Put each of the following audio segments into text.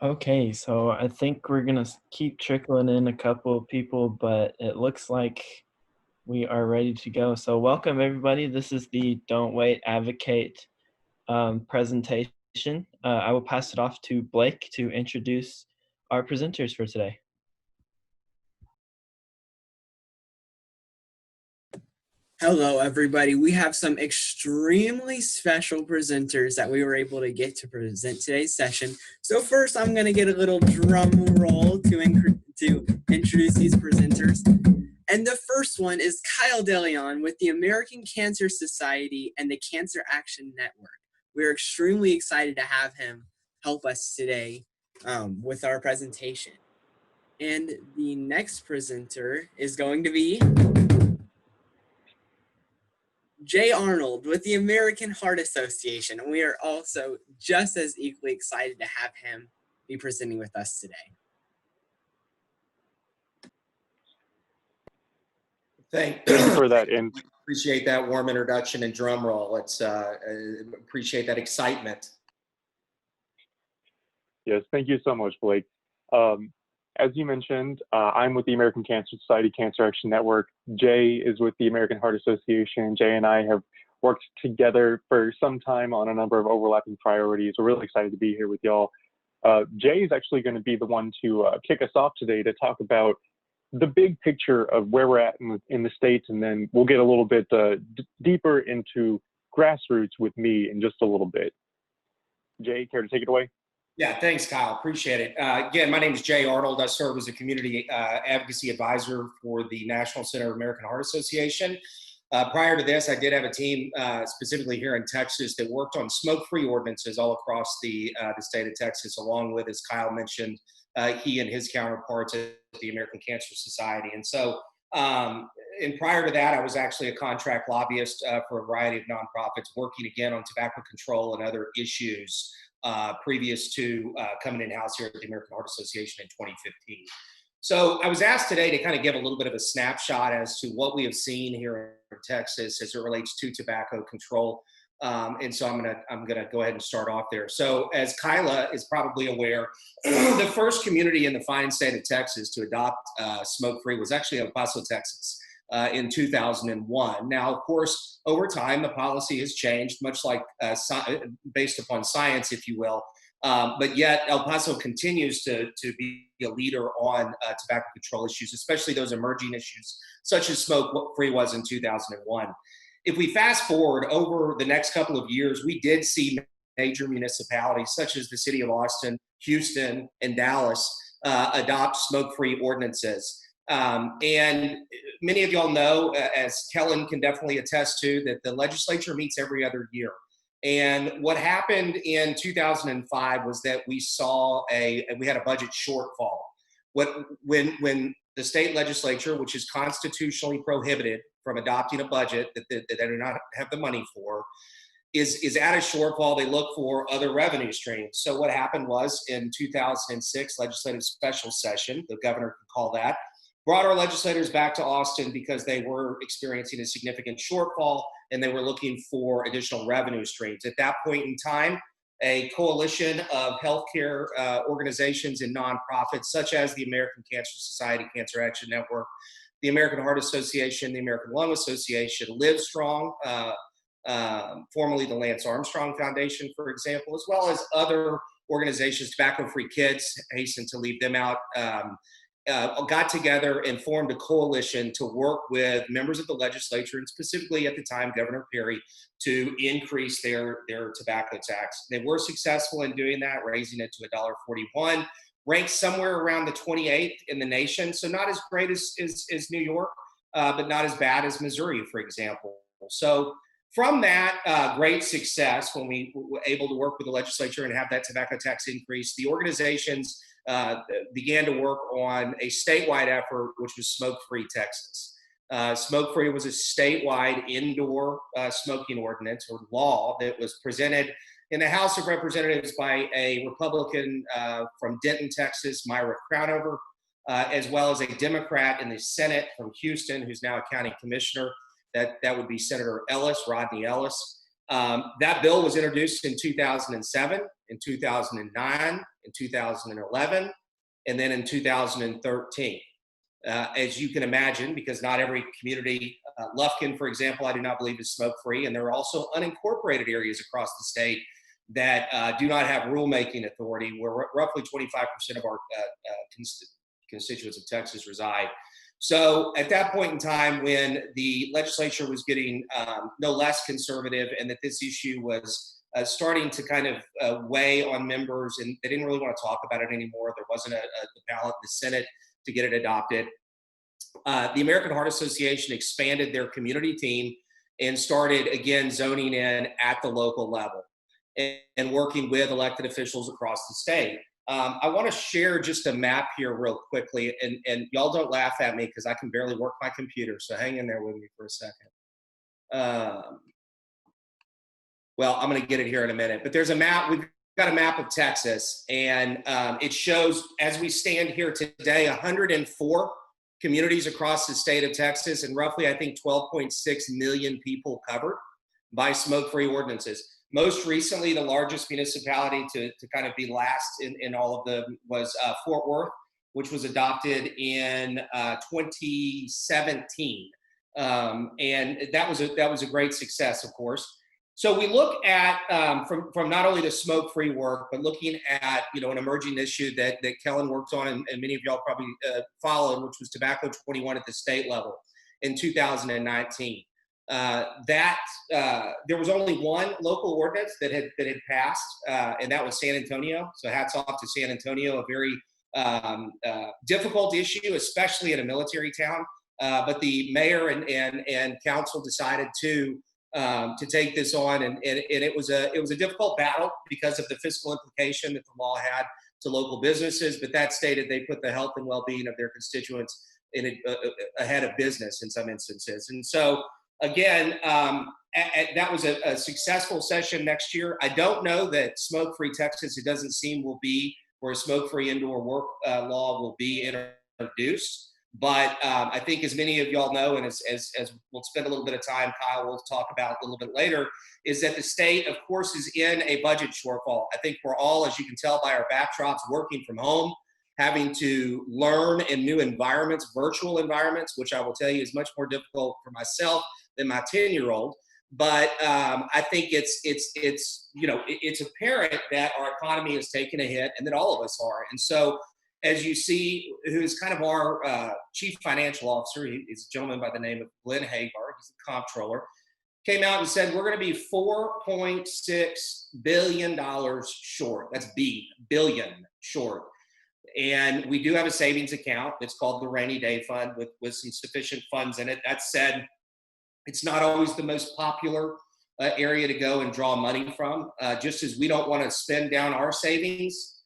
Okay, so I think we're gonna keep trickling in a couple of people, but it looks like we are ready to go. So welcome everybody. This is the Don't Wait, Advocate presentation. I will pass it off to Blake to introduce our presenters for today. Hello, everybody. We have some extremely special presenters that we were able to get to present today's session. So first, I'm going to get a little drum roll to introduce these presenters. And the first one is Kyle DeLeon with the American Cancer Society and the Cancer Action Network. We're extremely excited to have him help us today with our presentation. And the next presenter is going to be Jay Arnold with the American Heart Association, and we are also just as equally excited to have him be presenting with us today. Thank you for that. And appreciate that warm introduction and drum roll. It's appreciate that excitement. Yes, thank you so much, Blake. As you mentioned, I'm with the American Cancer Society Cancer Action Network. Jay is with the American Heart Association. Jay and I have worked together for some time on a number of overlapping priorities. We're really excited to be here with y'all. Jay is actually going to be the one to kick us off today to talk about the big picture of where we're at in the States, and then we'll get a little bit deeper into grassroots with me in just a little bit. Jay, care to take it away? Yeah, thanks, Kyle. Appreciate it. Again, my name is Jay Arnold. I serve as a community advocacy advisor for the National Center of American Heart Association. Prior to this, I did have a team specifically here in Texas that worked on smoke-free ordinances all across the state of Texas, along with, as Kyle mentioned, he and his counterparts at the American Cancer Society. And so, and prior to that, I was actually a contract lobbyist for a variety of nonprofits working again on tobacco control and other issues previous to coming in-house here at the American Heart Association in 2015. So I was asked today to kind of give a little bit of a snapshot as to what we have seen here in Texas as it relates to tobacco control. And so I'm gonna go ahead and start off there. So as Kyla is probably aware, the first community in the fine state of Texas to adopt smoke-free was actually El Paso, Texas. In 2001. Now, of course, over time, the policy has changed, much like based upon science, if you will. But yet, El Paso continues to be a leader on tobacco control issues, especially those emerging issues, such as smoke-free was in 2001. If we fast forward over the next couple of years, we did see major municipalities, such as the city of Austin, Houston, and Dallas, adopt smoke-free ordinances. And many of y'all know, as Kellen can definitely attest to, that the legislature meets every other year. And what happened in 2005 was that we saw we had a budget shortfall. When the state legislature, which is constitutionally prohibited from adopting a budget that they do not have the money for, is at a shortfall, they look for other revenue streams. So what happened was in 2006 legislative special session, the governor can call that, brought our legislators back to Austin because they were experiencing a significant shortfall and they were looking for additional revenue streams. At that point in time, a coalition of healthcare organizations and nonprofits, such as the American Cancer Society Cancer Action Network, the American Heart Association, the American Lung Association, Live Strong, formerly the Lance Armstrong Foundation, for example, as well as other organizations, Tobacco Free Kids, hasten to leave them out, got together and formed a coalition to work with members of the legislature, and specifically at the time, Governor Perry, to increase their tobacco tax. They were successful in doing that, raising it to $1.41, ranked somewhere around the 28th in the nation. So not as great as New York, but not as bad as Missouri, for example. So from that great success, when we were able to work with the legislature and have that tobacco tax increase, the organizations began to work on a statewide effort, which was Smoke-Free Texas. Smoke-Free was a statewide indoor smoking ordinance or law that was presented in the House of Representatives by a Republican from Denton, Texas, Myra Crownover, as well as a Democrat in the Senate from Houston, who's now a county commissioner. That would be Senator Ellis, Rodney Ellis. That bill was introduced in 2007, in 2009, in 2011, and then in 2013. As you can imagine, because not every community, Lufkin, for example, I do not believe is smoke-free, and there are also unincorporated areas across the state that do not have rulemaking authority, where roughly 25% of our constituents of Texas reside. So at that point in time, when the legislature was getting no less conservative, and that this issue was starting to kind of weigh on members, and they didn't really want to talk about it anymore, there wasn't a ballot in the Senate to get it adopted. The American Heart Association expanded their community team and started again zoning in at the local level and working with elected officials across the state. I want to share just a map here real quickly, and y'all don't laugh at me because I can barely work my computer, so hang in there with me for a second. Well, I'm going to get it here in a minute, but there's a map. We've got a map of Texas, and it shows, as we stand here today, 104 communities across the state of Texas, and roughly, I think, 12.6 million people covered by smoke-free ordinances. Most recently, the largest municipality to kind of be last in all of them was Fort Worth, which was adopted in 2017, and that was a great success, of course. So we look at from not only the smoke-free work, but looking at an emerging issue that Kellen worked on, and many of y'all probably followed, which was Tobacco 21 at the state level in 2019. There was only one local ordinance that had passed, and that was San Antonio. So hats off to San Antonio, a very difficult issue, especially in a military town. But the mayor and council decided to take this on, and it was a difficult battle because of the fiscal implication that the law had to local businesses. But that stated they put the health and well-being of their constituents ahead of business in some instances, and so. Again, that was a successful session next year. I don't know that smoke-free Texas, it doesn't seem, will be where a smoke-free indoor work law will be introduced. But I think, as many of y'all know, and as we'll spend a little bit of time, Kyle will talk about a little bit later, is that the state, of course, is in a budget shortfall. I think we're all, as you can tell by our backdrops, working from home, having to learn in new environments, virtual environments, which I will tell you is much more difficult for myself than my 10-year-old. But I think it's apparent that our economy is taking a hit, and that all of us are. And so, as you see, who's kind of our chief financial officer, he's a gentleman by the name of Glenn Hagar, he's a comptroller, came out and said we're going to be $4.6 billion short. That's billion short. And we do have a savings account that's called the Rainy Day Fund with some sufficient funds in it. That said, it's not always the most popular area to go and draw money from. Just as we don't want to spend down our savings,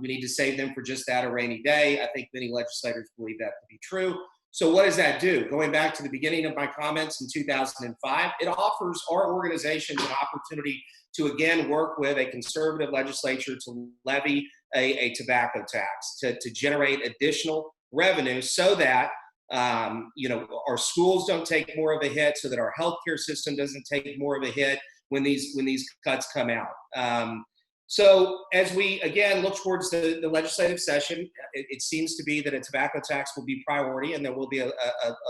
we need to save them for just that, a rainy day. I think many legislators believe that to be true. So what does that do? Going back to the beginning of my comments in 2005, it offers our organizations an opportunity to again work with a conservative legislature to levy a tobacco tax to generate additional revenue, so that our schools don't take more of a hit, so that our healthcare system doesn't take more of a hit when these cuts come out. So as we again look towards the legislative session, it seems to be that a tobacco tax will be priority, and there will be a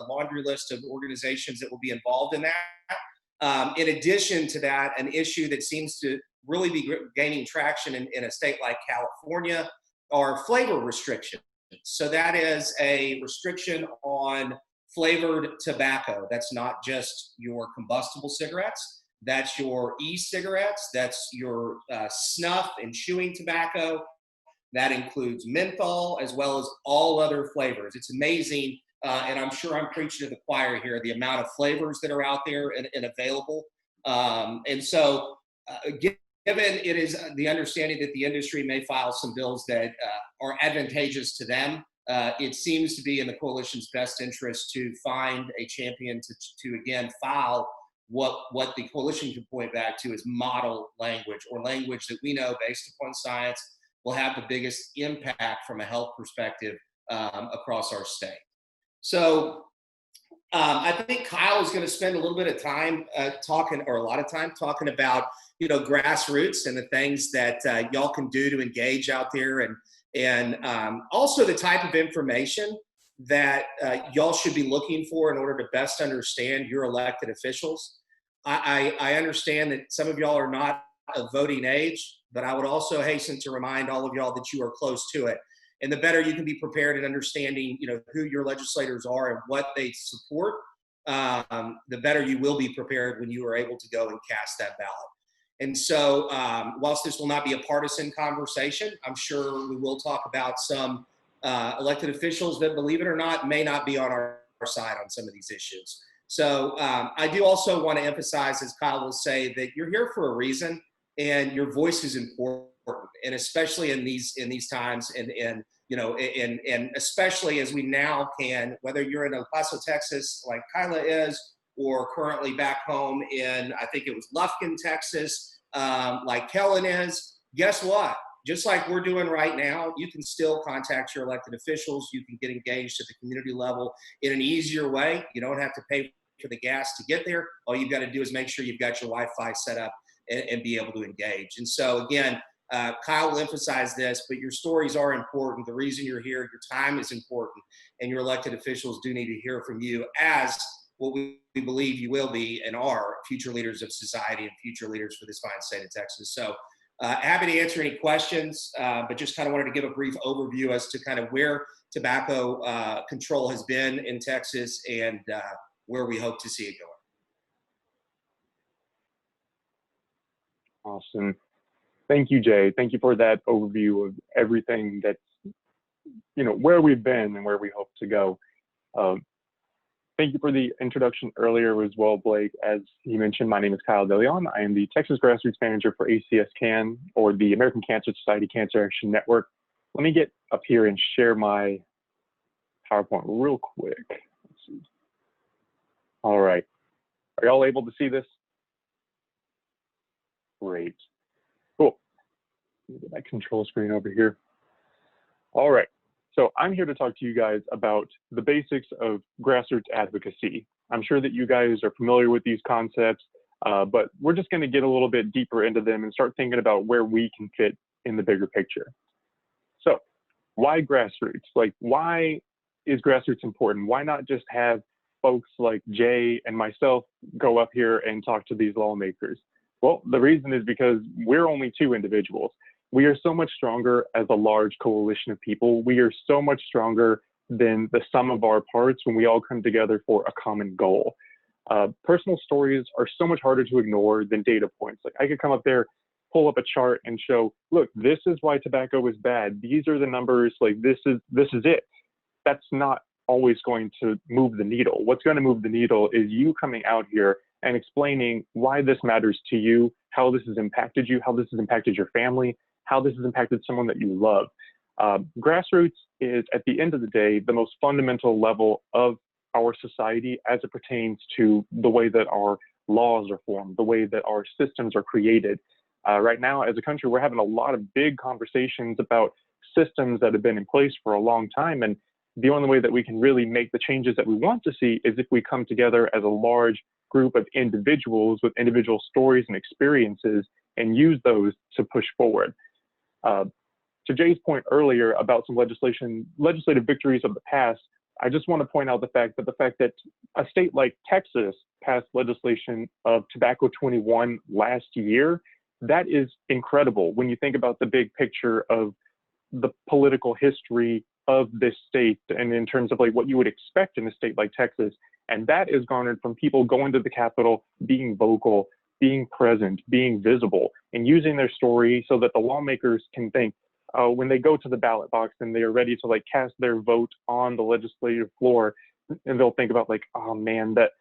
laundry list of organizations that will be involved in that. In addition to that, an issue that seems to really be gaining traction in a state like California are flavor restrictions. So that is a restriction on flavored tobacco. That's not just your combustible cigarettes. That's your e-cigarettes. That's your snuff and chewing tobacco. That includes menthol, as well as all other flavors. It's amazing, and I'm sure I'm preaching to the choir here, the amount of flavors that are out there and available. And so, given it is the understanding that the industry may file some bills that are advantageous to them, it seems to be in the coalition's best interest to find a champion to again file what the coalition can point back to as model language, or language that we know, based upon science, will have the biggest impact from a health perspective across our state. So I think Kyle is going to spend a little bit of time talking, or a lot of time talking about, grassroots and the things that y'all can do to engage out there, and also the type of information that y'all should be looking for in order to best understand your elected officials. I understand that some of y'all are not of voting age, but I would also hasten to remind all of y'all that you are close to it. And the better you can be prepared in understanding, who your legislators are and what they support, the better you will be prepared when you are able to go and cast that ballot. And so, whilst this will not be a partisan conversation, I'm sure we will talk about some elected officials that, believe it or not, may not be on our side on some of these issues. So I do also want to emphasize, as Kyle will say, that you're here for a reason, and your voice is important, and especially in these times, and especially as we now can, whether you're in El Paso, Texas, like Kyla is, or currently back home in, I think it was Lufkin, Texas, like Kellen is. Guess what? Just like we're doing right now, you can still contact your elected officials. You can get engaged at the community level in an easier way. You don't have to pay for the gas to get there. All you've got to do is make sure you've got your Wi-Fi set up and be able to engage. And so again, Kyle will emphasize this, but your stories are important. The reason you're here, your time is important, and your elected officials do need to hear from you as what we believe you will be and are future leaders of society and future leaders for this fine state of Texas. So happy to answer any questions, but just kind of wanted to give a brief overview as to kind of where tobacco control has been in Texas and where we hope to see it going. Awesome. Thank you, Jay. Thank you for that overview of everything that's, where we've been and where we hope to go. Thank you for the introduction earlier as well, Blake. As you mentioned, my name is Kyle DeLeon. I am the Texas Grassroots Manager for ACS-CAN, or the American Cancer Society Cancer Action Network. Let me get up here and share my PowerPoint real quick. Let's see. All right. Are y'all able to see this? Great. Cool. Let me get my control screen over here. All right. So I'm here to talk to you guys about the basics of grassroots advocacy. I'm sure that you guys are familiar with these concepts, but we're just going to get a little bit deeper into them and start thinking about where we can fit in the bigger picture. So why grassroots? Like, why is grassroots important? Why not just have folks like Jay and myself go up here and talk to these lawmakers? Well, the reason is because we're only two individuals. We are so much stronger as a large coalition of people. We are so much stronger than the sum of our parts when we all come together for a common goal. Personal stories are so much harder to ignore than data points. Like, I could come up there, pull up a chart and show, look, this is why tobacco is bad. These are the numbers, like this is it. That's not always going to move the needle. What's going to move the needle is you coming out here and explaining why this matters to you, how this has impacted you, how this has impacted your family, how this has impacted someone that you love. Grassroots is, at the end of the day, the most fundamental level of our society as it pertains to the way that our laws are formed, the way that our systems are created. Right now, as a country, we're having a lot of big conversations about systems that have been in place for a long time. And the only way that we can really make the changes that we want to see is if we come together as a large group of individuals with individual stories and experiences and use those to push forward. To Jay's point earlier about some legislative victories of the past, I just want to point out the fact that a state like Texas passed legislation of Tobacco 21 last year. That is incredible when you think about the big picture of the political history of this state and in terms of like what you would expect in a state like Texas. And that is garnered from people going to the Capitol, being vocal, being present, being visible, and using their story so that the lawmakers can think, when they go to the ballot box and they are ready to like cast their vote on the legislative floor, and they'll think about like, oh man, that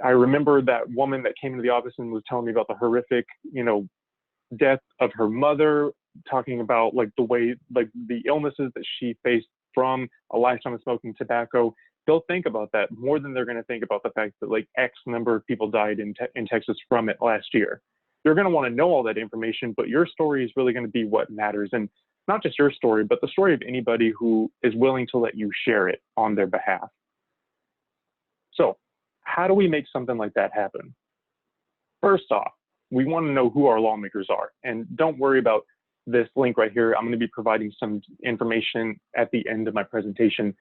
I remember that woman that came into the office and was telling me about the horrific, death of her mother, talking about like the way, like the illnesses that she faced from a lifetime of smoking tobacco. They'll think about that more than they're going to think about the fact that like X number of people died in Texas from it last year. You're going to want to know all that information, but your story is really going to be what matters. And not just your story, but the story of anybody who is willing to let you share it on their behalf. So how do we make something like that happen? First off, we want to know who our lawmakers are. And don't worry about this link right here. I'm going to be providing some information at the end of my presentation.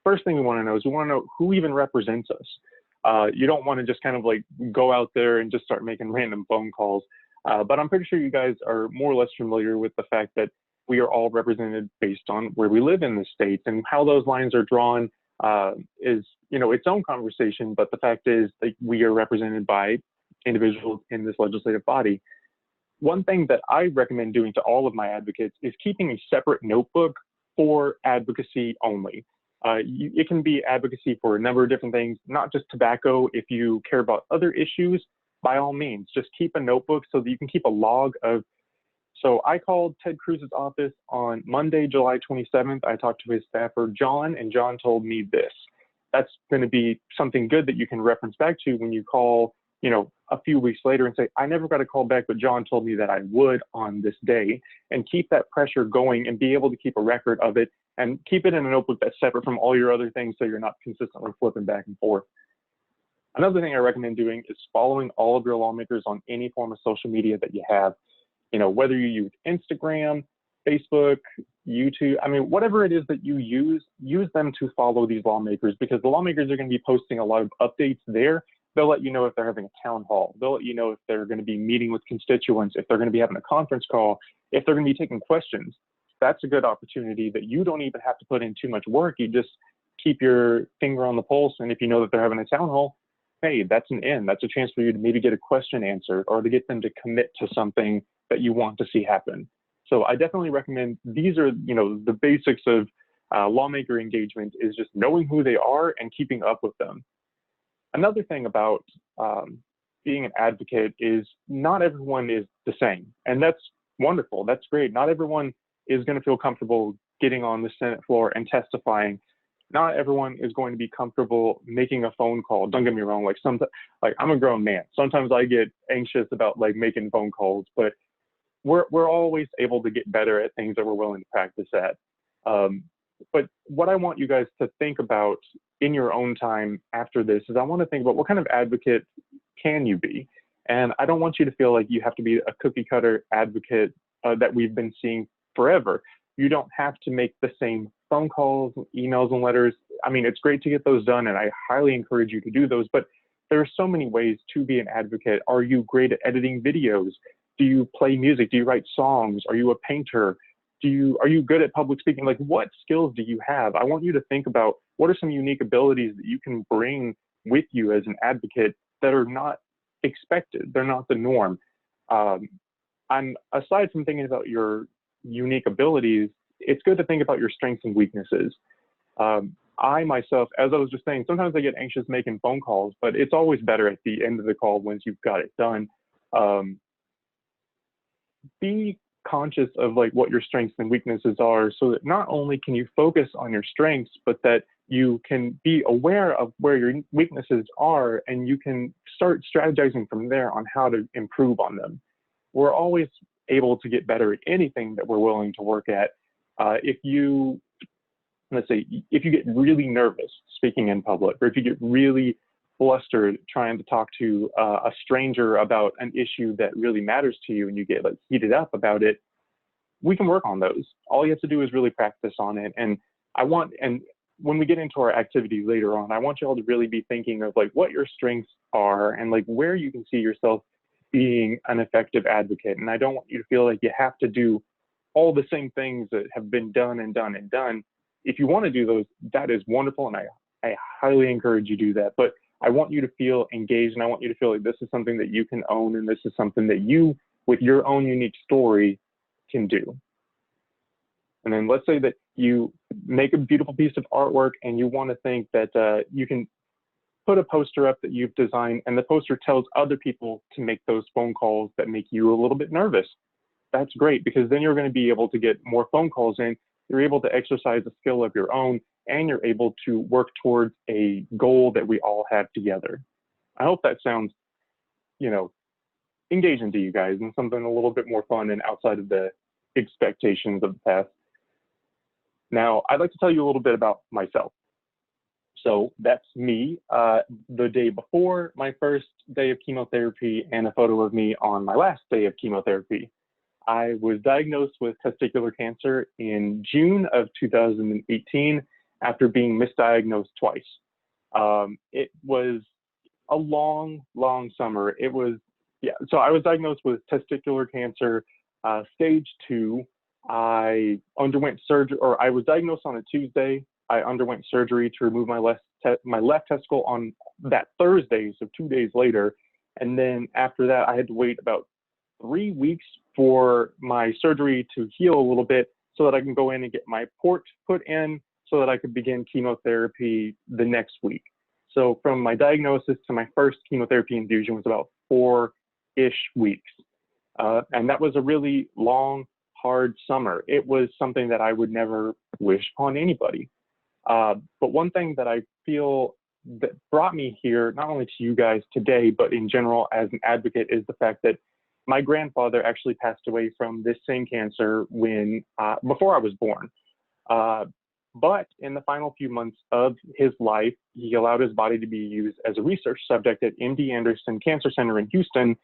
First thing we want to know is we want to know who even represents us. You don't want to just kind of like go out there and just start making random phone calls. But I'm pretty sure you guys are more or less familiar with the fact that we are all represented based on where we live in the states, and how those lines are drawn is, you know, its own conversation. But the fact is that we are represented by individuals in this legislative body. One thing that I recommend doing to all of my advocates is keeping a separate notebook for advocacy only. It can be advocacy for a number of different things, not just tobacco. If you care about other issues, by all means, just keep a notebook so that you can keep a log of. So I called Ted Cruz's office on Monday, July 27th. I talked to his staffer, John, and John told me this. That's going to be something good that you can reference back to when you call, you know, a few weeks later and say, I never got a call back, but John told me that I would on this day, and keep that pressure going and be able to keep a record of it and keep it in a notebook that's separate from all your other things so you're not consistently flipping back and forth. Another thing I recommend doing is following all of your lawmakers on any form of social media that you have. You know, whether you use Instagram, Facebook, YouTube, I mean, whatever it is that you use them to follow these lawmakers, because the lawmakers are going to be posting a lot of updates there. They'll let you know if they're having a town hall. They'll let you know if they're going to be meeting with constituents, if they're going to be having a conference call, if they're going to be taking questions. That's a good opportunity that you don't even have to put in too much work. You just keep your finger on the pulse. And if you know that they're having a town hall, hey, that's an in. That's a chance for you to maybe get a question answered, or to get them to commit to something that you want to see happen. So I definitely recommend, these are, you know, the basics of lawmaker engagement, is just knowing who they are and keeping up with them. Another thing about being an advocate is not everyone is the same, and that's wonderful. That's great. Not everyone is going to feel comfortable getting on the Senate floor and testifying. Not everyone is going to be comfortable making a phone call. Don't get me wrong. Like I'm a grown man. Sometimes I get anxious about like making phone calls, but we're always able to get better at things that we're willing to practice at. But what I want you guys to think about in your own time after this is, I want to think about what kind of advocate can you be? And I don't want you to feel like you have to be a cookie cutter advocate that we've been seeing forever. You don't have to make the same phone calls, emails, and letters. I mean, it's great to get those done, and I highly encourage you to do those, but there are so many ways to be an advocate. Are you great at editing videos? Do you play music? Do you write songs? Are you a painter? Are you good at public speaking? Like, what skills do you have? I want you to think about what are some unique abilities that you can bring with you as an advocate that are not expected. They're not the norm. And aside from thinking about your unique abilities, it's good to think about your strengths and weaknesses. I myself, as I was just saying, sometimes I get anxious making phone calls, but it's always better at the end of the call once you've got it done. Be conscious of like what your strengths and weaknesses are, so that not only can you focus on your strengths, but that you can be aware of where your weaknesses are, and you can start strategizing from there on how to improve on them. We're always able to get better at anything that we're willing to work at. Let's say, if you get really nervous speaking in public, or if you get really flustered trying to talk to a stranger about an issue that really matters to you, and you get like heated up about it, we can work on those. All you have to do is really practice on it. And when we get into our activities later on, I want you all to really be thinking of like what your strengths are and like where you can see yourself being an effective advocate. And I don't want you to feel like you have to do all the same things that have been done and done and done. If you want to do those, that is wonderful, and I highly encourage you to do that. But I want you to feel engaged, and I want you to feel like this is something that you can own, and this is something that you, with your own unique story, can do. And then let's say that you make a beautiful piece of artwork and you want to think that you can put a poster up that you've designed, and the poster tells other people to make those phone calls that make you a little bit nervous. That's great, because then you're going to be able to get more phone calls in. You're able to exercise a skill of your own, and you're able to work towards a goal that we all have together. I hope that sounds, engaging to you guys, and something a little bit more fun and outside of the expectations of the past. Now, I'd like to tell you a little bit about myself. So that's me the day before my first day of chemotherapy and a photo of me on my last day of chemotherapy. I was diagnosed with testicular cancer in June of 2018 after being misdiagnosed twice. It was a long, long summer. So I was diagnosed with testicular cancer, stage 2. I underwent surgery, or I was diagnosed on a Tuesday. I underwent surgery to remove my left testicle on that Thursday, so 2 days later. And then after that, I had to wait about 3 weeks for my surgery to heal a little bit so that I can go in and get my port put in so that I could begin chemotherapy the next week. So from my diagnosis to my first chemotherapy infusion was about 4-ish weeks. And that was a really long, hard summer. It was something that I would never wish upon anybody. But one thing that I feel that brought me here, not only to you guys today, but in general as an advocate, is the fact that my grandfather actually passed away from this same cancer before I was born. But in the final few months of his life, he allowed his body to be used as a research subject at MD Anderson Cancer Center in Houston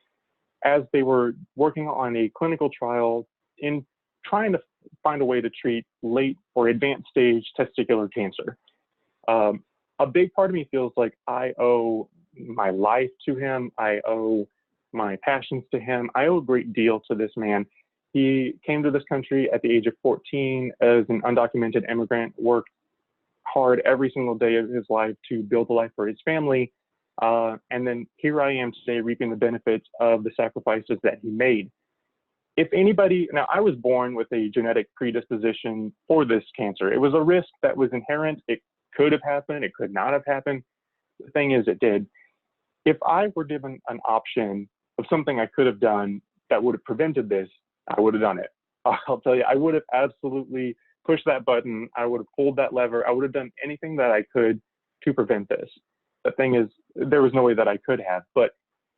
as they were working on a clinical trial in trying to find a way to treat late or advanced stage testicular cancer. A big part of me feels like I owe my life to him. I owe my passions to him. I owe a great deal to this man. He came to this country at the age of 14 as an undocumented immigrant, worked hard every single day of his life to build a life for his family. And then here I am today reaping the benefits of the sacrifices that he made. If anybody, now I was born with a genetic predisposition for this cancer. It was a risk that was inherent. It could have happened. It could not have happened. The thing is, it did. If I were given an option of something I could have done that would have prevented this, I would have done it. I'll tell you, I would have absolutely pushed that button. I would have pulled that lever. I would have done anything that I could to prevent this. The thing is, there was no way that I could have. But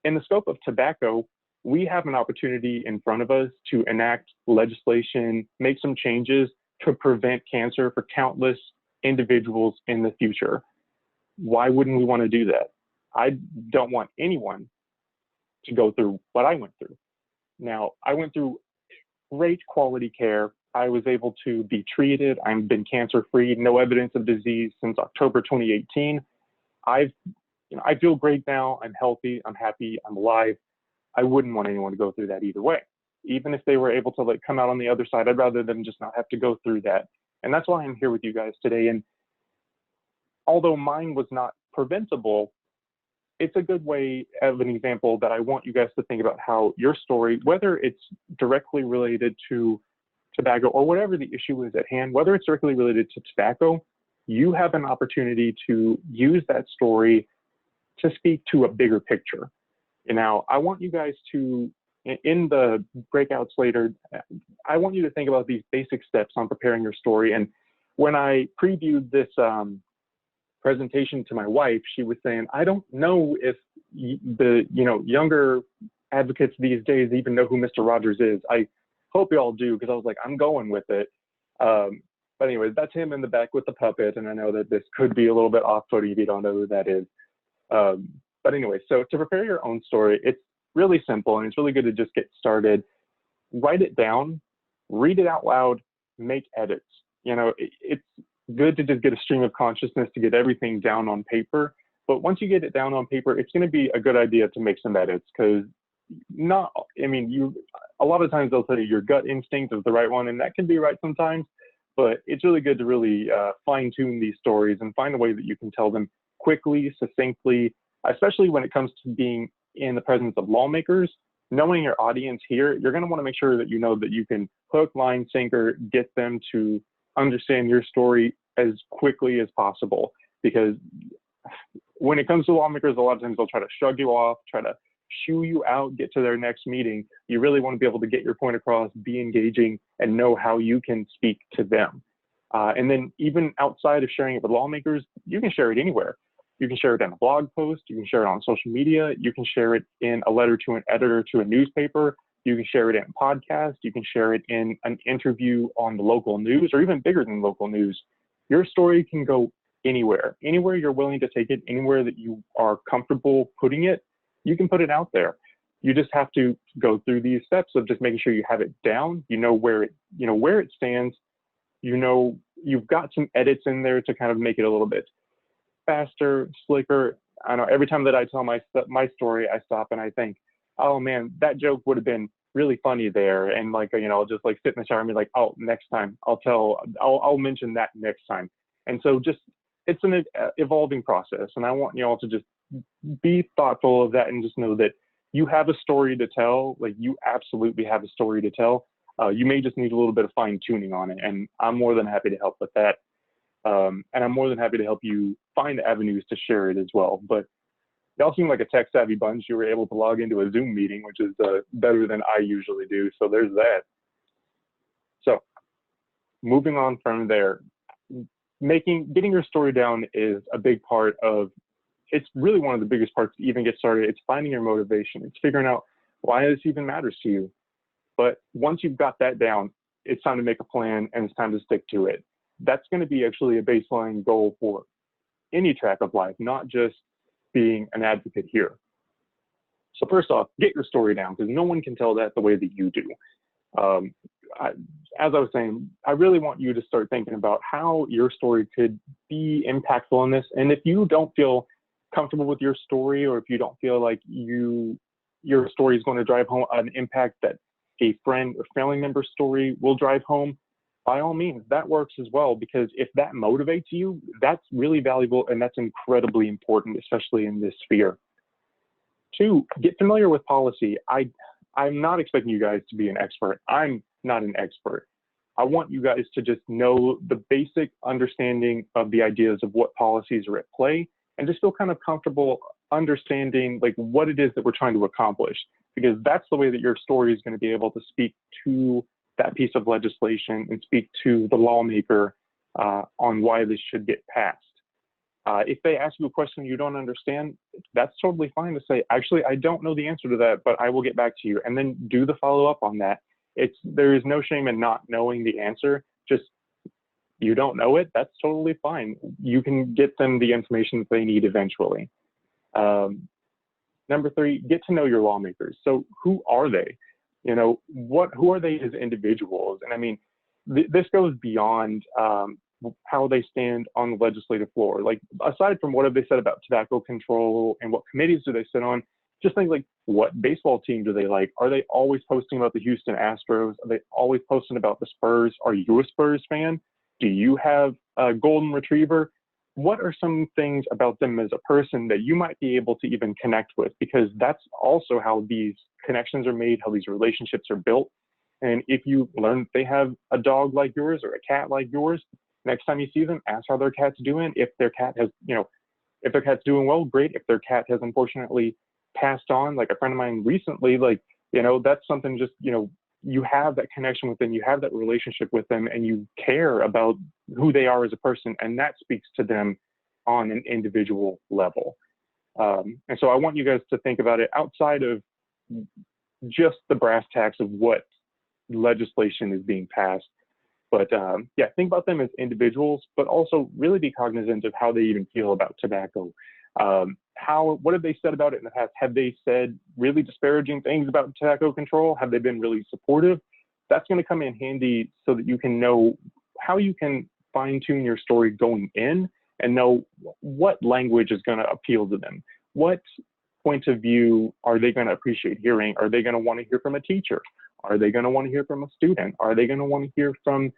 in the scope of tobacco, we have an opportunity in front of us to enact legislation, make some changes to prevent cancer for countless individuals in the future. Why wouldn't we want to do that? I don't want anyone to go through what I went through. Now, I went through great quality care. I was able to be treated. I've been cancer-free, no evidence of disease since October 2018. I feel great now. I'm healthy. I'm happy. I'm alive. I wouldn't want anyone to go through that either way. Even if they were able to come out on the other side, I'd rather them just not have to go through that. And that's why I'm here with you guys today. And although mine was not preventable, it's a good way of an example that I want you guys to think about how your story, whether it's directly related to tobacco or whatever the issue is at hand, whether it's directly related to tobacco, you have an opportunity to use that story to speak to a bigger picture. Now, I want you guys to, in the breakouts later, I want you to think about these basic steps on preparing your story. And when I previewed this presentation to my wife, she was saying, I don't know if the younger advocates these days even know who Mr. Rogers is. I hope you all do, because I was like, I'm going with it. But anyways, that's him in the back with the puppet. And I know that this could be a little bit off-putting if you don't know who that is. But anyway, so to prepare your own story, it's really simple and it's really good to just get started. Write it down, read it out loud, make edits. It's good to just get a stream of consciousness to get everything down on paper. But once you get it down on paper, it's going to be a good idea to make some edits, because a lot of times they'll tell you your gut instinct is the right one, and that can be right sometimes. But it's really good to really fine tune these stories and find a way that you can tell them quickly, succinctly, especially when it comes to being in the presence of lawmakers. Knowing your audience here, you're going to want to make sure that you know that you can hook, line, sinker, get them to understand your story as quickly as possible. Because when it comes to lawmakers, a lot of times they'll try to shrug you off, try to shoo you out, get to their next meeting. You really want to be able to get your point across, be engaging, and know how you can speak to them. And then even outside of sharing it with lawmakers, you can share it anywhere. You can share it in a blog post, you can share it on social media, you can share it in a letter to an editor to a newspaper, you can share it in a podcast, you can share it in an interview on the local news, or even bigger than local news. Your story can go anywhere you're willing to take it, anywhere that you are comfortable putting it, you can put it out there. You just have to go through these steps of just making sure you have it down, where it stands, you've got some edits in there to kind of make it a little bit faster, slicker. I know every time that I tell my story, I stop and I think, oh man, that joke would have been really funny there. And I'll just sit in the shower and be like, oh, next time I'll mention that next time. And so it's an evolving process. And I want you all to just be thoughtful of that and just know that you have a story to tell. You absolutely have a story to tell. You may just need a little bit of fine tuning on it. And I'm more than happy to help with that. And I'm more than happy to help you find avenues to share it as well. But y'all seem like a tech savvy bunch. You were able to log into a Zoom meeting, which is better than I usually do. So there's that. So moving on from there, getting your story down is a big part of, it's really one of the biggest parts to even get started. It's finding your motivation. It's figuring out why this even matters to you. But once you've got that down, it's time to make a plan and it's time to stick to it. That's going to be actually a baseline goal for any track of life, not just being an advocate here. So first off, get your story down, because no one can tell that the way that you do. As I was saying, I really want you to start thinking about how your story could be impactful in this. And if you don't feel comfortable with your story, or if you don't feel like your story is going to drive home an impact that a friend or family member's story will drive home, by all means, that works as well, because if that motivates you, that's really valuable and that's incredibly important, especially in this sphere. 2, get familiar with policy. I'm not expecting you guys to be an expert. I'm not an expert. I want you guys to just know the basic understanding of the ideas of what policies are at play, and just feel kind of comfortable understanding what it is that we're trying to accomplish, because that's the way that your story is going to be able to speak to that piece of legislation and speak to the lawmaker on why this should get passed. If they ask you a question you don't understand, that's totally fine to say, actually, I don't know the answer to that, but I will get back to you. And then do the follow-up on that. There is no shame in not knowing the answer. Just, you don't know it, that's totally fine. You can get them the information that they need eventually. Number 3, get to know your lawmakers. So who are they? Who are they as individuals? And I mean, this goes beyond how they stand on the legislative floor. Aside from what have they said about tobacco control and what committees do they sit on, just think what baseball team do they like? Are they always posting about the Houston Astros? Are they always posting about the Spurs? Are you a Spurs fan? Do you have a golden retriever? What are some things about them as a person that you might be able to even connect with? Because that's also how these connections are made, how these relationships are built. And if you learn they have a dog like yours or a cat like yours, next time you see them, ask how their cat's doing. If their cat has, if their cat's doing well, great. If their cat has unfortunately passed on, like a friend of mine recently, that's something just, you have that connection with them, you have that relationship with them, and you care about who they are as a person, and that speaks to them on an individual level. And so I want you guys to think about it outside of just the brass tacks of what legislation is being passed. But yeah, think about them as individuals, but also really be cognizant of how they even feel about tobacco. What have they said about it in the past? Have they said really disparaging things about tobacco control? Have they been really supportive? That's going to come in handy so that you can know how you can fine tune your story going in and know what language is going to appeal to them. What point of view are they going to appreciate hearing? Are they going to want to hear from a teacher? Are they going to want to hear from a student? Are they going to want to hear from,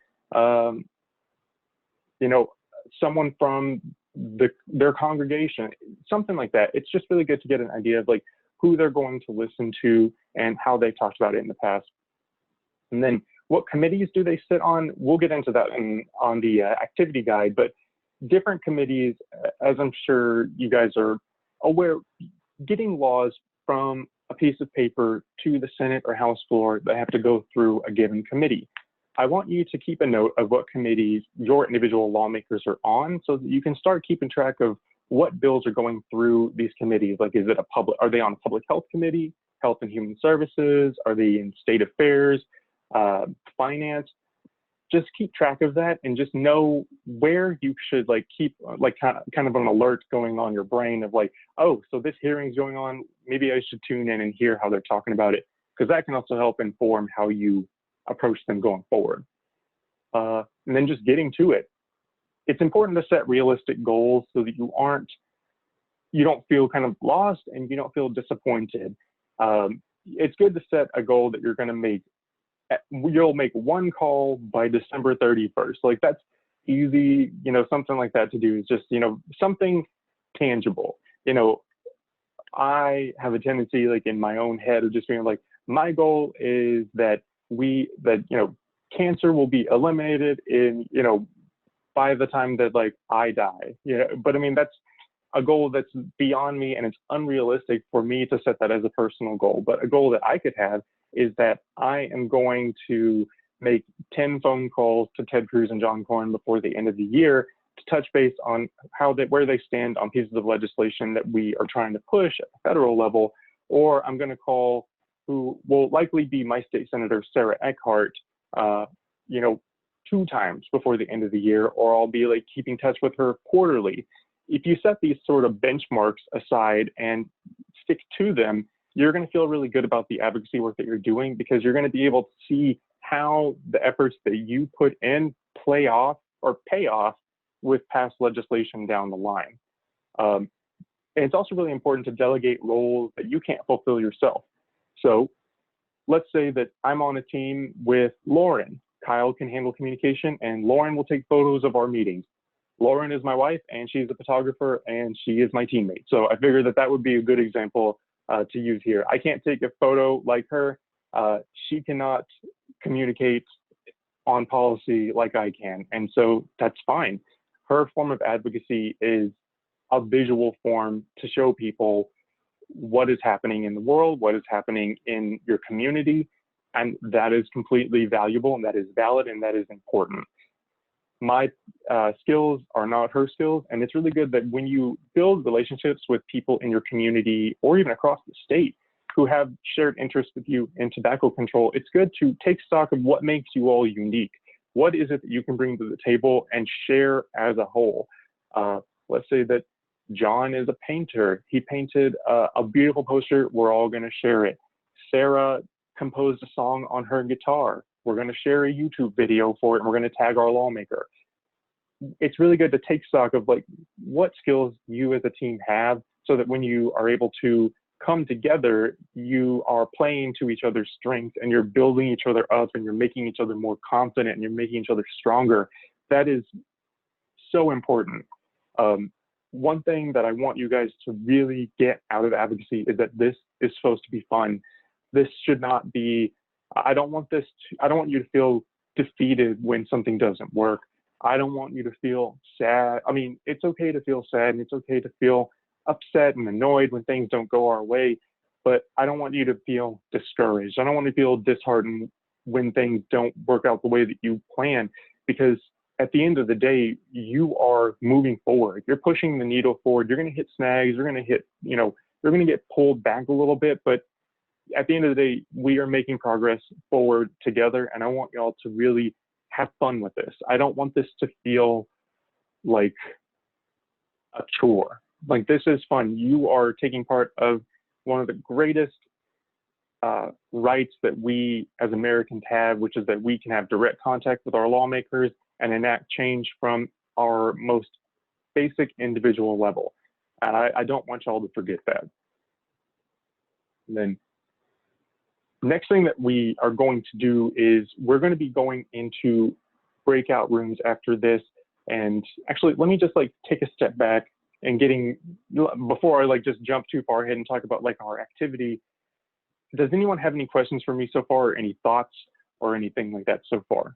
someone from their congregation, something like that? It's just really good to get an idea of who they're going to listen to and how they've talked about it in the past. And then what committees do they sit on? We'll get into that on the activity guide, but different committees, as I'm sure you guys are aware, getting laws from a piece of paper to the Senate or House floor, they have to go through a given committee. I want you to keep a note of what committees your individual lawmakers are on so that you can start keeping track of what bills are going through these committees. Are they on a public health committee, health and human services? Are they in state affairs, finance? just keep track of that and just know where you should like keep like kind of an alert going on your brain of like, oh, so this hearing's going on. Maybe I should tune in and hear how they're talking about it, because that can also help inform how you approach them going forward. And then just getting to it. It's important to set realistic goals so that you don't feel kind of lost and you don't feel disappointed. It's good to set a goal that you're going to make. You'll make one call by December 31st. Like that's easy, something like that to do is just, something tangible. I have a tendency like in my own head of just being like, my goal is that cancer will be eliminated in, by the time that like I die. But I mean, that's a goal that's beyond me and it's unrealistic for me to set that as a personal goal. But a goal that I could have is that I am going to make 10 phone calls to Ted Cruz and John Cornyn before the end of the year to touch base on where they stand on pieces of legislation that we are trying to push at the federal level. Or I'm going to call who will likely be my state senator, Sarah Eckhart, 2 times before the end of the year, or I'll be like keeping touch with her quarterly. If you set these sort of benchmarks aside and stick to them, you're going to feel really good about the advocacy work that you're doing, because you're going to be able to see how the efforts that you put in pay off with past legislation down the line. And it's also really important to delegate roles that you can't fulfill yourself. So let's say that I'm on a team with Lauren. Kyle can handle communication and Lauren will take photos of our meetings. Lauren is my wife and she's a photographer and she is my teammate. So I figured that would be a good example to use here. I can't take a photo like her. She cannot communicate on policy like I can. And so that's fine. Her form of advocacy is a visual form to show people what is happening in the world, what is happening in your community. And that is completely valuable and that is valid and that is important. My skills are not her skills. And it's really good that when you build relationships with people in your community or even across the state who have shared interests with you in tobacco control, it's good to take stock of what makes you all unique. What is it that you can bring to the table and share as a whole? Let's say that John is a painter. He painted a beautiful poster. We're all going to share it. Sarah composed a song on her guitar. We're going to share a YouTube video for it and we're going to tag our lawmaker. It's really good to take stock of like what skills you as a team have, so that when you are able to come together, you are playing to each other's strengths and you're building each other up and you're making each other more confident and you're making each other stronger. That is so important. One thing that I want you guys to really get out of advocacy is that this is supposed to be fun. This should not be, I don't want you to feel defeated when something doesn't work. I don't want you to feel sad. I mean, it's okay to feel sad and it's okay to feel upset and annoyed when things don't go our way, but I don't want you to feel discouraged. I don't want you to feel disheartened when things don't work out the way that you plan, because at the end of the day, you are moving forward. You're pushing the needle forward. You're going to hit snags. You're going to hit, you're going to get pulled back a little bit, but at the end of the day, we are making progress forward together. And I want y'all to really have fun with this. I don't want this to feel like a chore. Like, this is fun. You are taking part of one of the greatest rights that we as Americans have, which is that we can have direct contact with our lawmakers and enact change from our most basic individual level. And I don't want y'all to forget that. And then next thing that we are going to do is we're going to be going into breakout rooms after this. And actually, let me just like take a step back and before I like just jump too far ahead and talk about like our activity. Does anyone have any questions for me so far, or any thoughts or anything like that so far?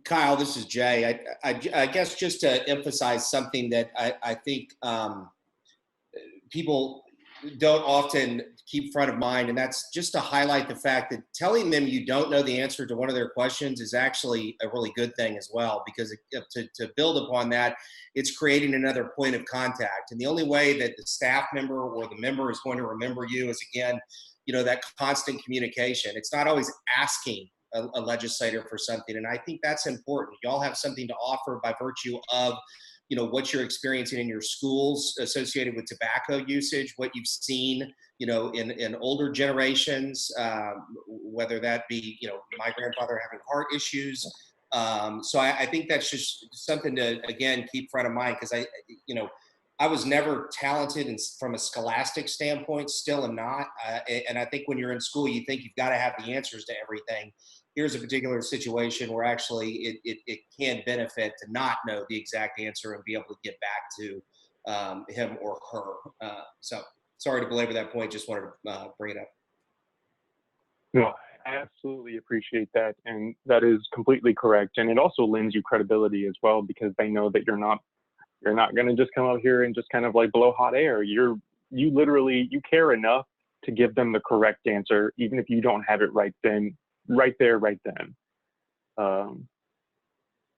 Kyle, this is Jay. I guess just to emphasize something that I think people don't often keep front of mind, and that's just to highlight the fact that telling them you don't know the answer to one of their questions is actually a really good thing as well, because to build upon that, it's creating another point of contact. And the only way that the staff member or the member is going to remember you is, again, that constant communication. It's not always asking a legislator for something, and I think that's important. Y'all have something to offer by virtue of what you're experiencing in your schools associated with tobacco usage, what you've seen in older generations, whether that be my grandfather having heart issues. So I think that's just something to, again, keep front of mind, because I was never talented from a scholastic standpoint, still am not. And I think when you're in school, you think you've got to have the answers to everything. Here's a particular situation where actually it can benefit to not know the exact answer and be able to get back to him or her. So sorry to belabor that point, just wanted to bring it up. No, I absolutely appreciate that. And that is completely correct. And it also lends you credibility as well, because they know that you're not going to just come out here and just kind of like blow hot air. You care enough to give them the correct answer, even if you don't have it right then.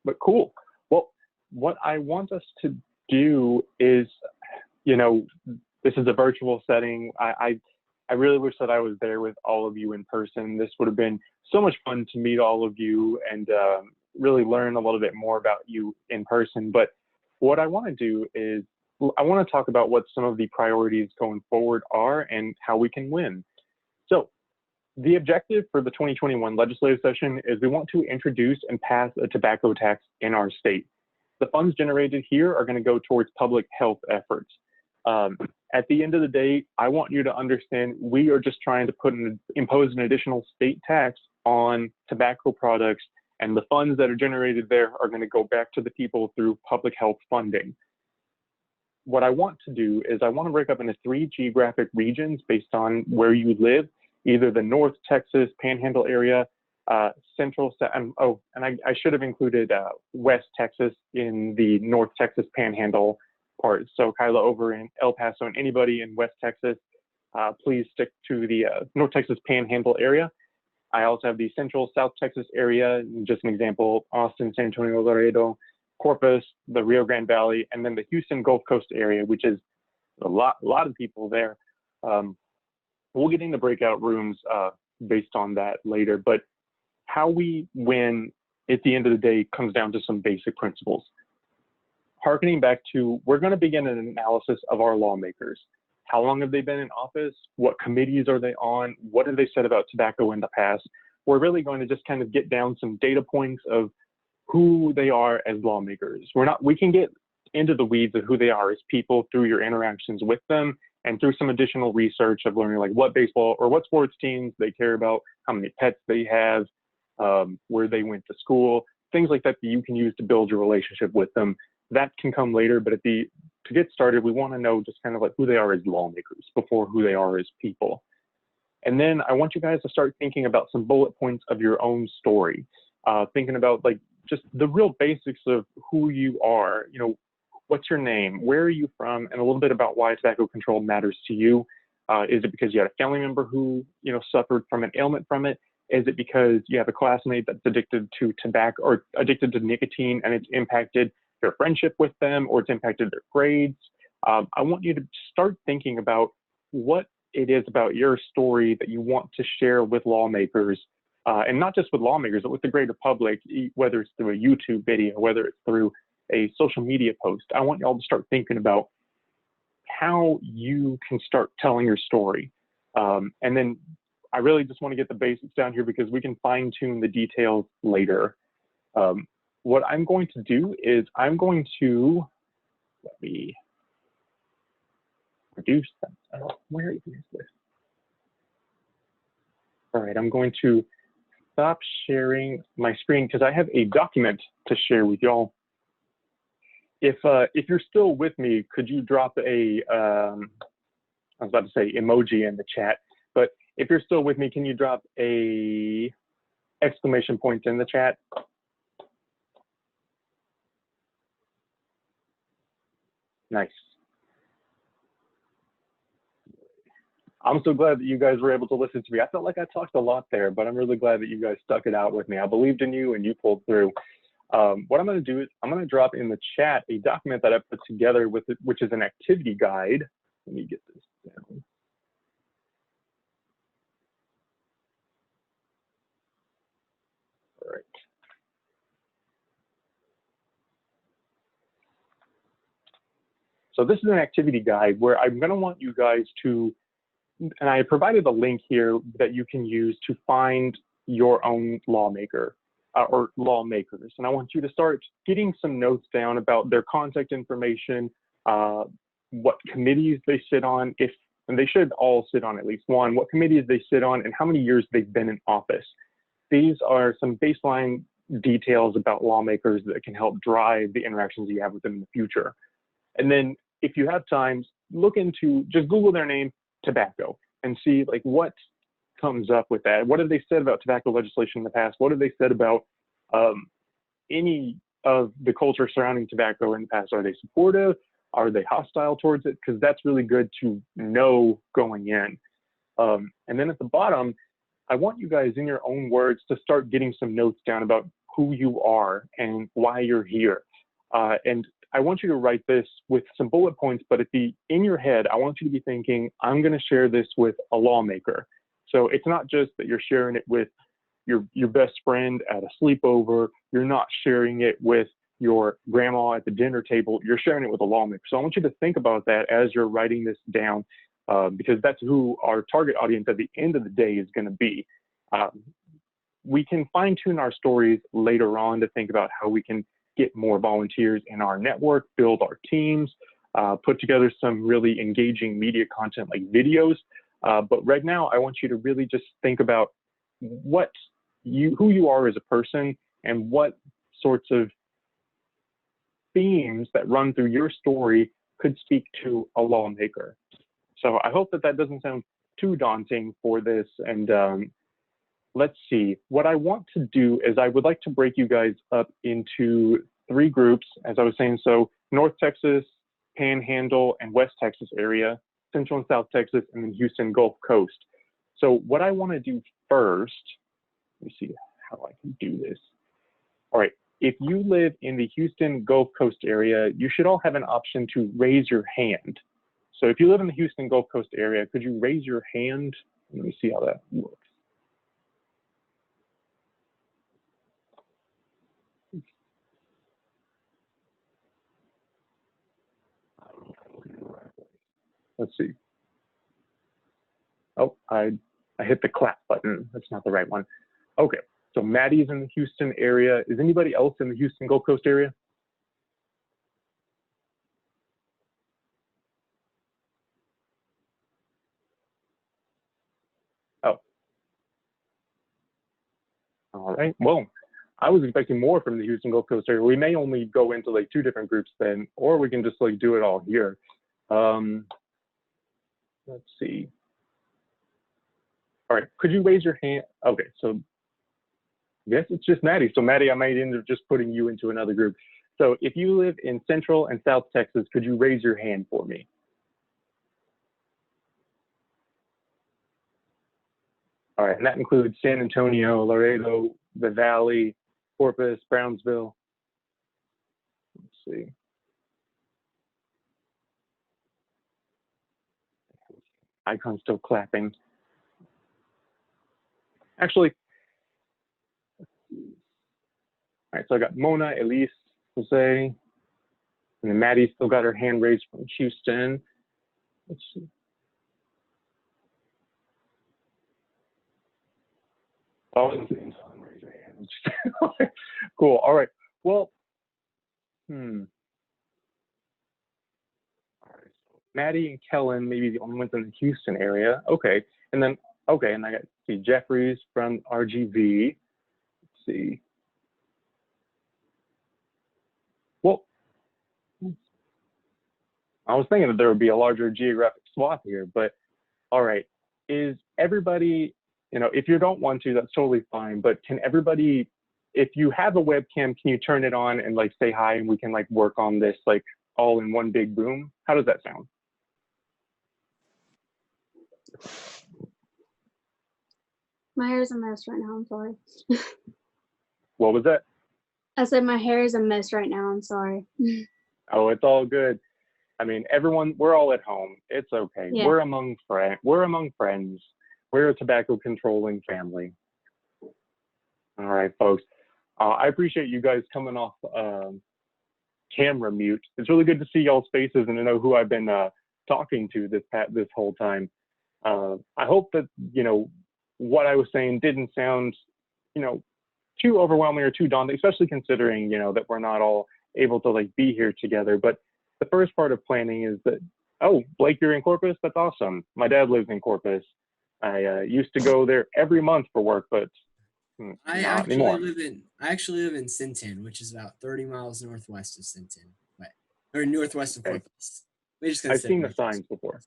But cool. Well, what I want us to do is, this is a virtual setting. I really wish that I was there with all of you in person. This would have been so much fun to meet all of you and really learn a little bit more about you in person. But what I want to do is I want to talk about what some of the priorities going forward are and how we can win. So the objective for the 2021 legislative session is we want to introduce and pass a tobacco tax in our state. The funds generated here are going to go towards public health efforts. At the end of the day, I want you to understand we are just trying to impose an additional state tax on tobacco products, and the funds that are generated there are going to go back to the people through public health funding. What I want to do is I want to break up into 3 geographic regions based on where you live, either the North Texas Panhandle area, Central, and I should have included West Texas in the North Texas Panhandle part. So Kyla over in El Paso and anybody in West Texas, please stick to the North Texas Panhandle area. I also have the Central South Texas area, just an example, Austin, San Antonio, Laredo, Corpus, the Rio Grande Valley, and then the Houston Gulf Coast area, which is a lot of people there. We'll get into breakout rooms based on that later, but how we win at the end of the day comes down to some basic principles. Harkening back to, we're going to begin an analysis of our lawmakers. How long have they been in office? What committees are they on? What have they said about tobacco in the past? We're really going to just kind of get down some data points of who they are as lawmakers. We can get into the weeds of who they are as people through your interactions with them and through some additional research of learning like what baseball or what sports teams they care about, how many pets they have, where they went to school, things like that that you can use to build your relationship with them. That can come later, but to get started, we want to know just kind of like who they are as lawmakers before who they are as people. And then I want you guys to start thinking about some bullet points of your own story, thinking about like just the real basics of who you are. What's your name? Where are you from? And a little bit about why tobacco control matters to you. Is it because you had a family member who, suffered from an ailment from it? Is it because you have a classmate that's addicted to tobacco or addicted to nicotine and it's impacted their friendship with them or it's impacted their grades? I want you to start thinking about what it is about your story that you want to share with lawmakers, and not just with lawmakers, but with the greater public, whether it's through a YouTube video, whether it's through a social media post. I want y'all to start thinking about how you can start telling your story. And then I really just want to get the basics down here because we can fine tune the details later. What I'm going to do is I'm going to, let me reduce that. Where is this? All right, I'm going to stop sharing my screen because I have a document to share with y'all. If you're still with me, could you drop a, I was about to say emoji in the chat, but if you're still with me, can you drop a exclamation point in the chat? Nice. I'm so glad that you guys were able to listen to me. I felt like I talked a lot there, but I'm really glad that you guys stuck it out with me. I believed in you and you pulled through. What I'm going to do is I'm going to drop in the chat a document that I put together with it, which is an activity guide. Let me get this down. All right. So this is an activity guide where I'm going to want you guys to, and I provided a link here that you can use to find your own lawmaker or lawmakers. And I want you to start getting some notes down about their contact information, what committees they sit on, and they should all sit on at least one, what committees they sit on, and how many years they've been in office. These are some baseline details about lawmakers that can help drive the interactions you have with them in the future. And then if you have time, look into, just Google their name, tobacco, and see like what comes up with that. What have they said about tobacco legislation in the past? What have they said about any of the culture surrounding tobacco in the past? Are they supportive? Are they hostile towards it? Because that's really good to know going in. And then at the bottom, I want you guys in your own words to start getting some notes down about who you are and why you're here. And I want you to write this with some bullet points, but in your head, I want you to be thinking, I'm going to share this with a lawmaker. So it's not just that you're sharing it with your best friend at a sleepover. You're not sharing it with your grandma at the dinner table. You're sharing it with a lawmaker. So I want you to think about that as you're writing this down, because that's who our target audience at the end of the day is going to be. We can fine tune our stories later on to think about how we can get more volunteers in our network, build our teams, put together some really engaging media content like videos. But right now, I want you to really just think about who you are as a person and what sorts of themes that run through your story could speak to a lawmaker. So I hope that doesn't sound too daunting for this. And let's see, what I want to do is I would like to break you guys up into 3 groups, as I was saying. So North Texas, Panhandle, and West Texas area, Central and South Texas, and then Houston Gulf Coast. So what I want to do first, let me see how I can do this. All right, if you live in the Houston Gulf Coast area, you should all have an option to raise your hand. So if you live in the Houston Gulf Coast area, could you raise your hand? Let me see how that works. Let's see. Oh, I hit the clap button. That's not the right one. Okay, so Maddie's in the Houston area. Is anybody else in the Houston Gulf Coast area? Oh. All right, well, I was expecting more from the Houston Gulf Coast area. We may only go into like 2 different groups then, or we can just like do it all here. Let's see. All right, could you raise your hand? Okay, so I guess it's just Maddie. So Maddie, I might end up just putting you into another group. So if you live in Central and South Texas, could you raise your hand for me? All right, and that includes San Antonio, Laredo, the Valley, Corpus, Brownsville. Let's see. Icon's still clapping. Actually, all right, so I got Mona, Elise, Jose, and then Maddie still got her hand raised from Houston. Let's see. Oh, cool. All right. Well, all right. Maddie and Kellen, maybe the only ones in the Houston area. Okay. And then, okay, and I got to see Jeffries from RGV. Let's see. Well, I was thinking that there would be a larger geographic swath here, but all right. Is everybody, if you don't want to, that's totally fine, but can everybody, if you have a webcam, can you turn it on and like say hi and we can like work on this like all in one big room? How does that sound? My hair is a mess right now. I'm sorry. What was that? I said my hair is a mess right now. I'm sorry. Oh, it's all good. I mean, everyone, we're all at home. It's okay. Yeah. We're among friends. We're a tobacco controlling family. All right, folks. I appreciate you guys coming off camera mute. It's really good to see y'all's faces and to know who I've been talking to this whole time. I hope that, you know, what I was saying didn't sound, you know, too overwhelming or too daunting, especially considering, you know, that we're not all able to like be here together. But the first part of planning is that, oh, Blake, you're in Corpus? That's awesome. My dad lives in Corpus. I used to go there every month for work, but I not actually anymore. live in Sinton, which is about 30 miles northwest of Sinton, or northwest of Okay. Corpus. We just I've seen the consider signs before.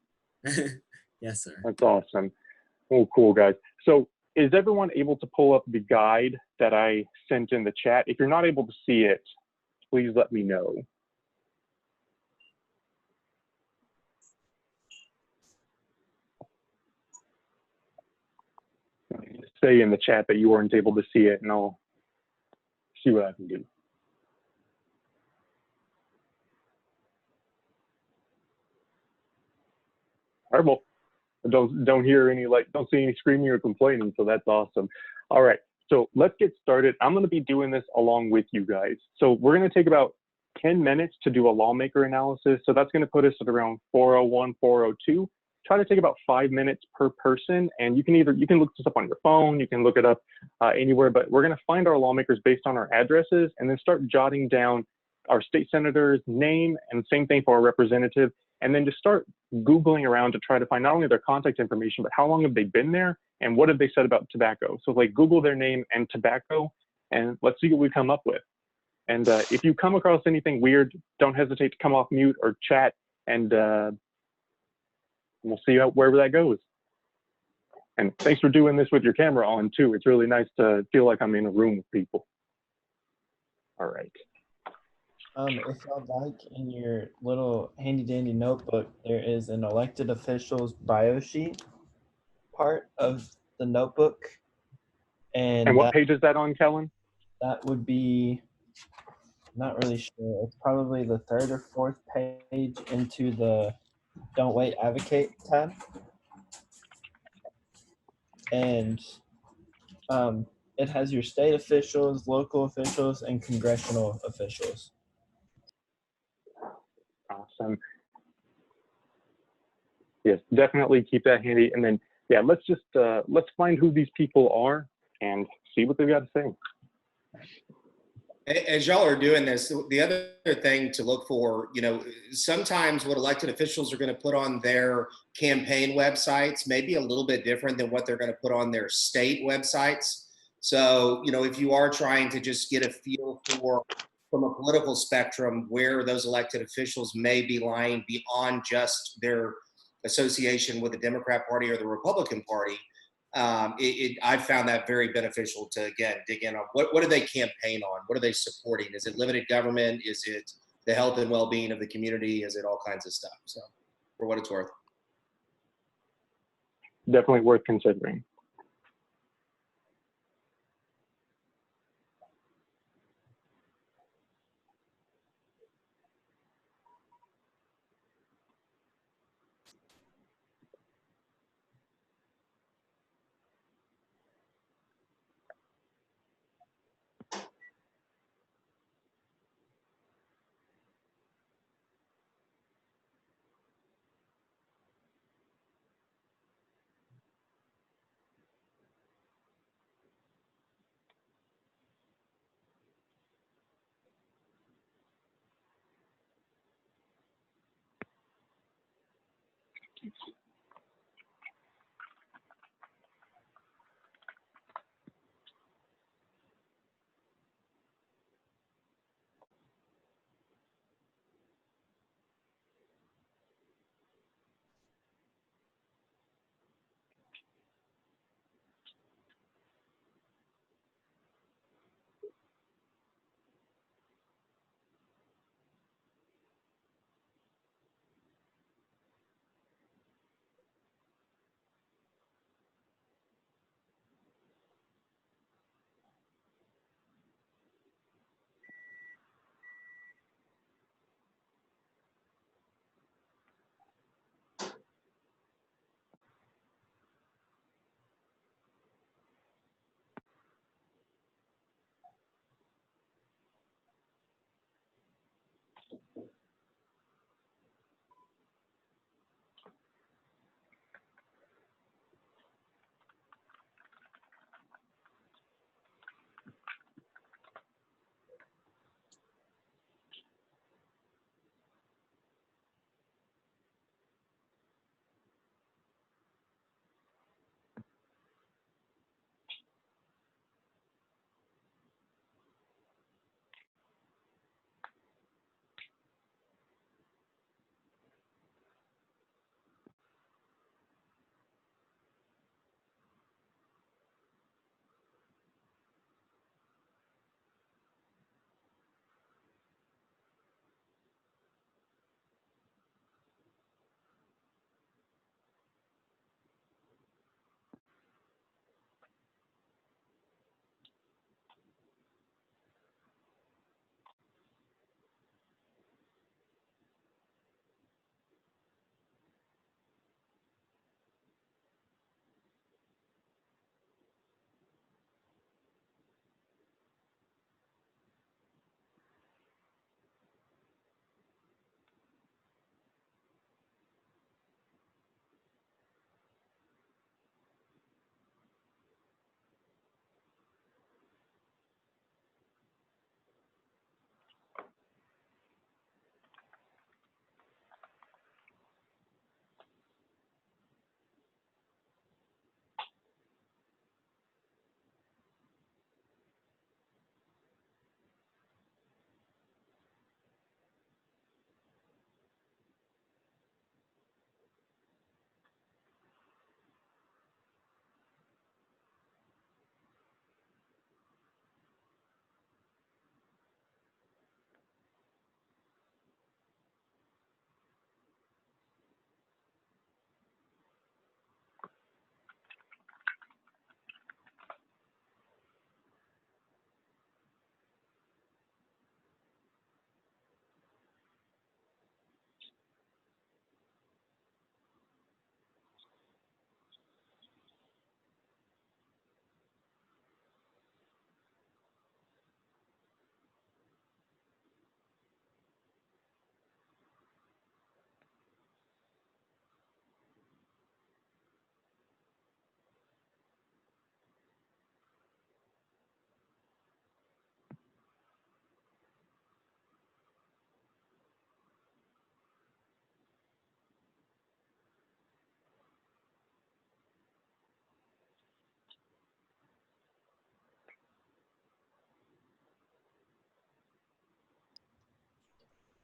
Yes, sir. That's awesome. Oh, cool, guys. So is everyone able to pull up the guide that I sent in the chat? If you're not able to see it, please let me know. Say in the chat that you weren't able to see it, and I'll see what I can do. All right, well, don't hear any don't see any screaming or complaining, so that's awesome. All right, so let's get started. I'm going to be doing this along with you guys. So we're going to take about 10 minutes to do a lawmaker analysis. So that's going to put us at around 401, 402. Try to take about 5 minutes per person, and you can look this up on your phone, you can look it up anywhere, but we're going to find our lawmakers based on our addresses and then start jotting down our state senator's name, and same thing for our representative, and then just start Googling around to try to find not only their contact information, but how long have they been there and what have they said about tobacco. So like Google their name and tobacco, and let's see what we come up with. And if you come across anything weird, don't hesitate to come off mute or chat, and we'll see wherever that goes. And thanks for doing this with your camera on too. It's really nice to feel like I'm in a room with people. All right. If y'all like, in your little handy dandy notebook, there is an elected official's bio sheet part of the notebook. And what page is that on, Kellen? That would be, not really sure. It's probably the 3rd or 4th page into the Don't Wait, Advocate tab. And it has your state officials, local officials, and congressional officials. Awesome. Yes, definitely keep that handy. And then, yeah, let's find who these people are and see what they've got to say. As y'all are doing this, the other thing to look for, you know, sometimes what elected officials are going to put on their campaign websites may be a little bit different than what they're going to put on their state websites. So, you know, if you are trying to just get a feel for, from a political spectrum, where those elected officials may be lying beyond just their association with the Democrat Party or the Republican Party, I've found that very beneficial to, again, dig in on what do they campaign on? What are they supporting? Is it limited government? Is it the health and well-being of the community? Is it all kinds of stuff? So for what it's worth. Definitely worth considering.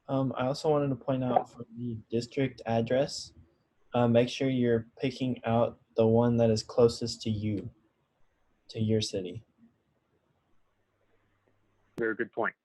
I also wanted to point out for the district address, make sure you're picking out the one that is closest to you, to your city. Very good point.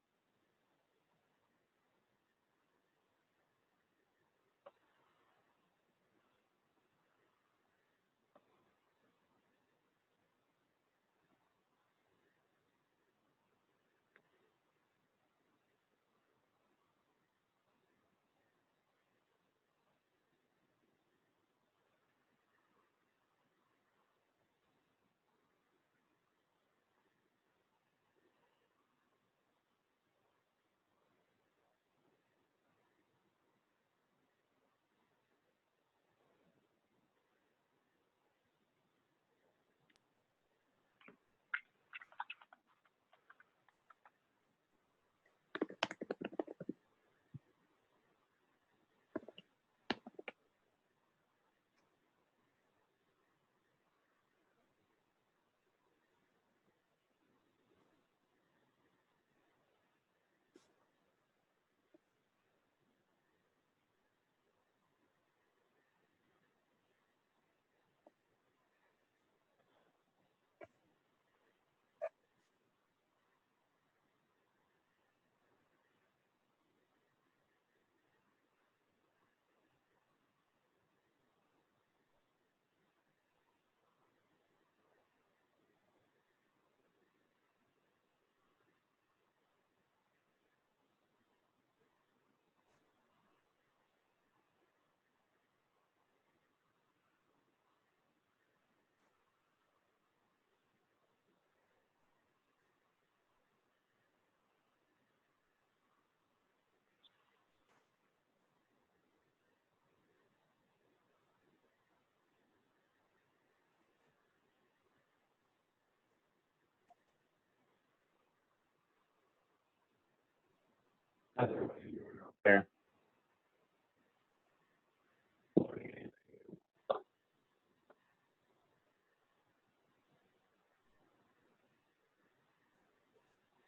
There.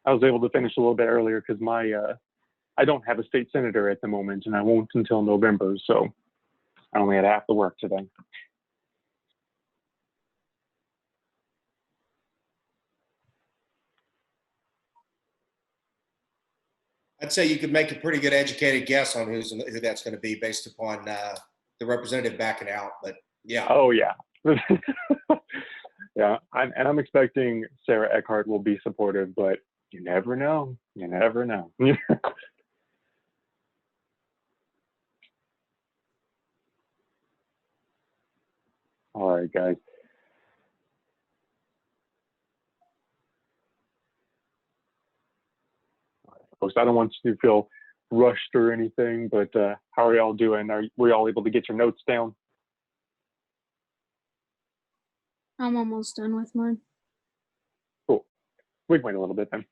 I was able to finish a little bit earlier because I don't have a state senator at the moment, and I won't until November, so I only had half the work today. I'd say you could make a pretty good educated guess on who that's going to be based upon the representative backing out. But yeah. Oh yeah, yeah. I'm expecting Sarah Eckhart will be supportive, but you never know. You never know. All right, guys. I don't want you to feel rushed or anything, but how are y'all doing? Were y'all able to get your notes down? I'm almost done with mine. Cool. We can wait a little bit then.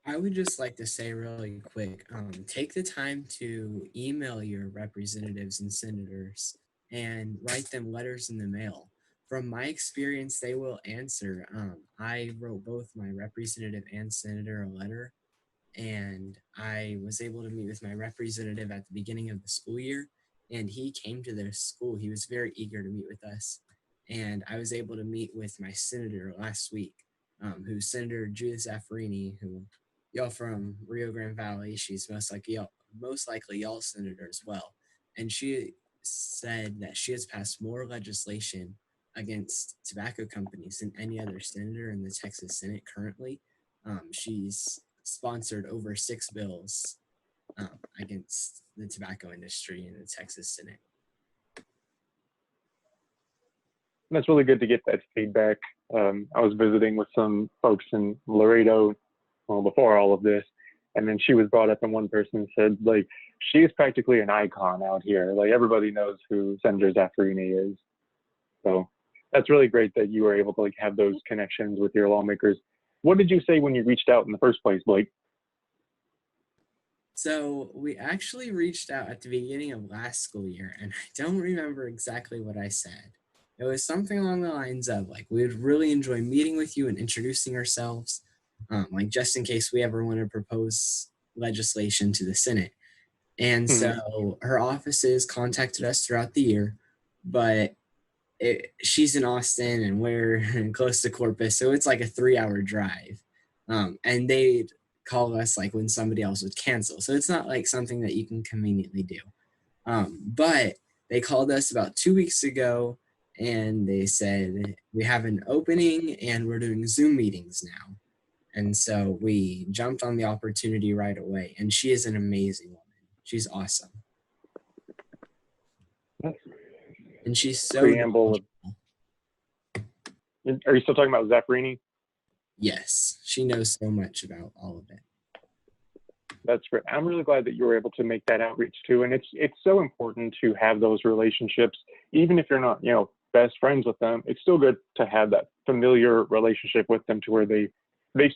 I would just like to say really quick, take the time to email your representatives and senators and write them letters in the mail. From my experience, they will answer. I wrote both my representative and senator a letter, and I was able to meet with my representative at the beginning of the school year, and he came to their school. He was very eager to meet with us, and I was able to meet with my senator last week, who's Senator Judith Zaffarini, who y'all from Rio Grande Valley. She's most likely y'all senator as well, and she said that she has passed more legislation against tobacco companies than any other senator in the Texas Senate currently. She's sponsored over 6 bills against the tobacco industry in the Texas Senate. that's really good to get that feedback. I was visiting with some folks in Laredo, well, before all of this, and then she was brought up, and one person said, like, she is practically an icon out here. Like, everybody knows who Senator Zaffirini is. So that's really great that you were able to like have those connections with your lawmakers. What did you say when you reached out in the first place, Blake? So we actually reached out at the beginning of last school year, and I don't remember exactly what I said. It was something along the lines of like, we would really enjoy meeting with you and introducing ourselves, like just in case we ever want to propose legislation to the Senate. And so her offices contacted us throughout the year, but she's in Austin and we're close to Corpus, so it's like a 3-hour drive. And they'd call us like when somebody else would cancel. So it's not like something that you can conveniently do. But they called us about 2 weeks ago and they said, we have an opening and we're doing Zoom meetings now. And so we jumped on the opportunity right away. And she is an amazing woman. She's awesome. And she's so Preamble. Are you still talking about Zaffirini? Yes, she knows so much about all of it. That's great. I'm really glad that you were able to make that outreach too. And it's so important to have those relationships, even if you're not, best friends with them. It's still good to have that familiar relationship with them to where they've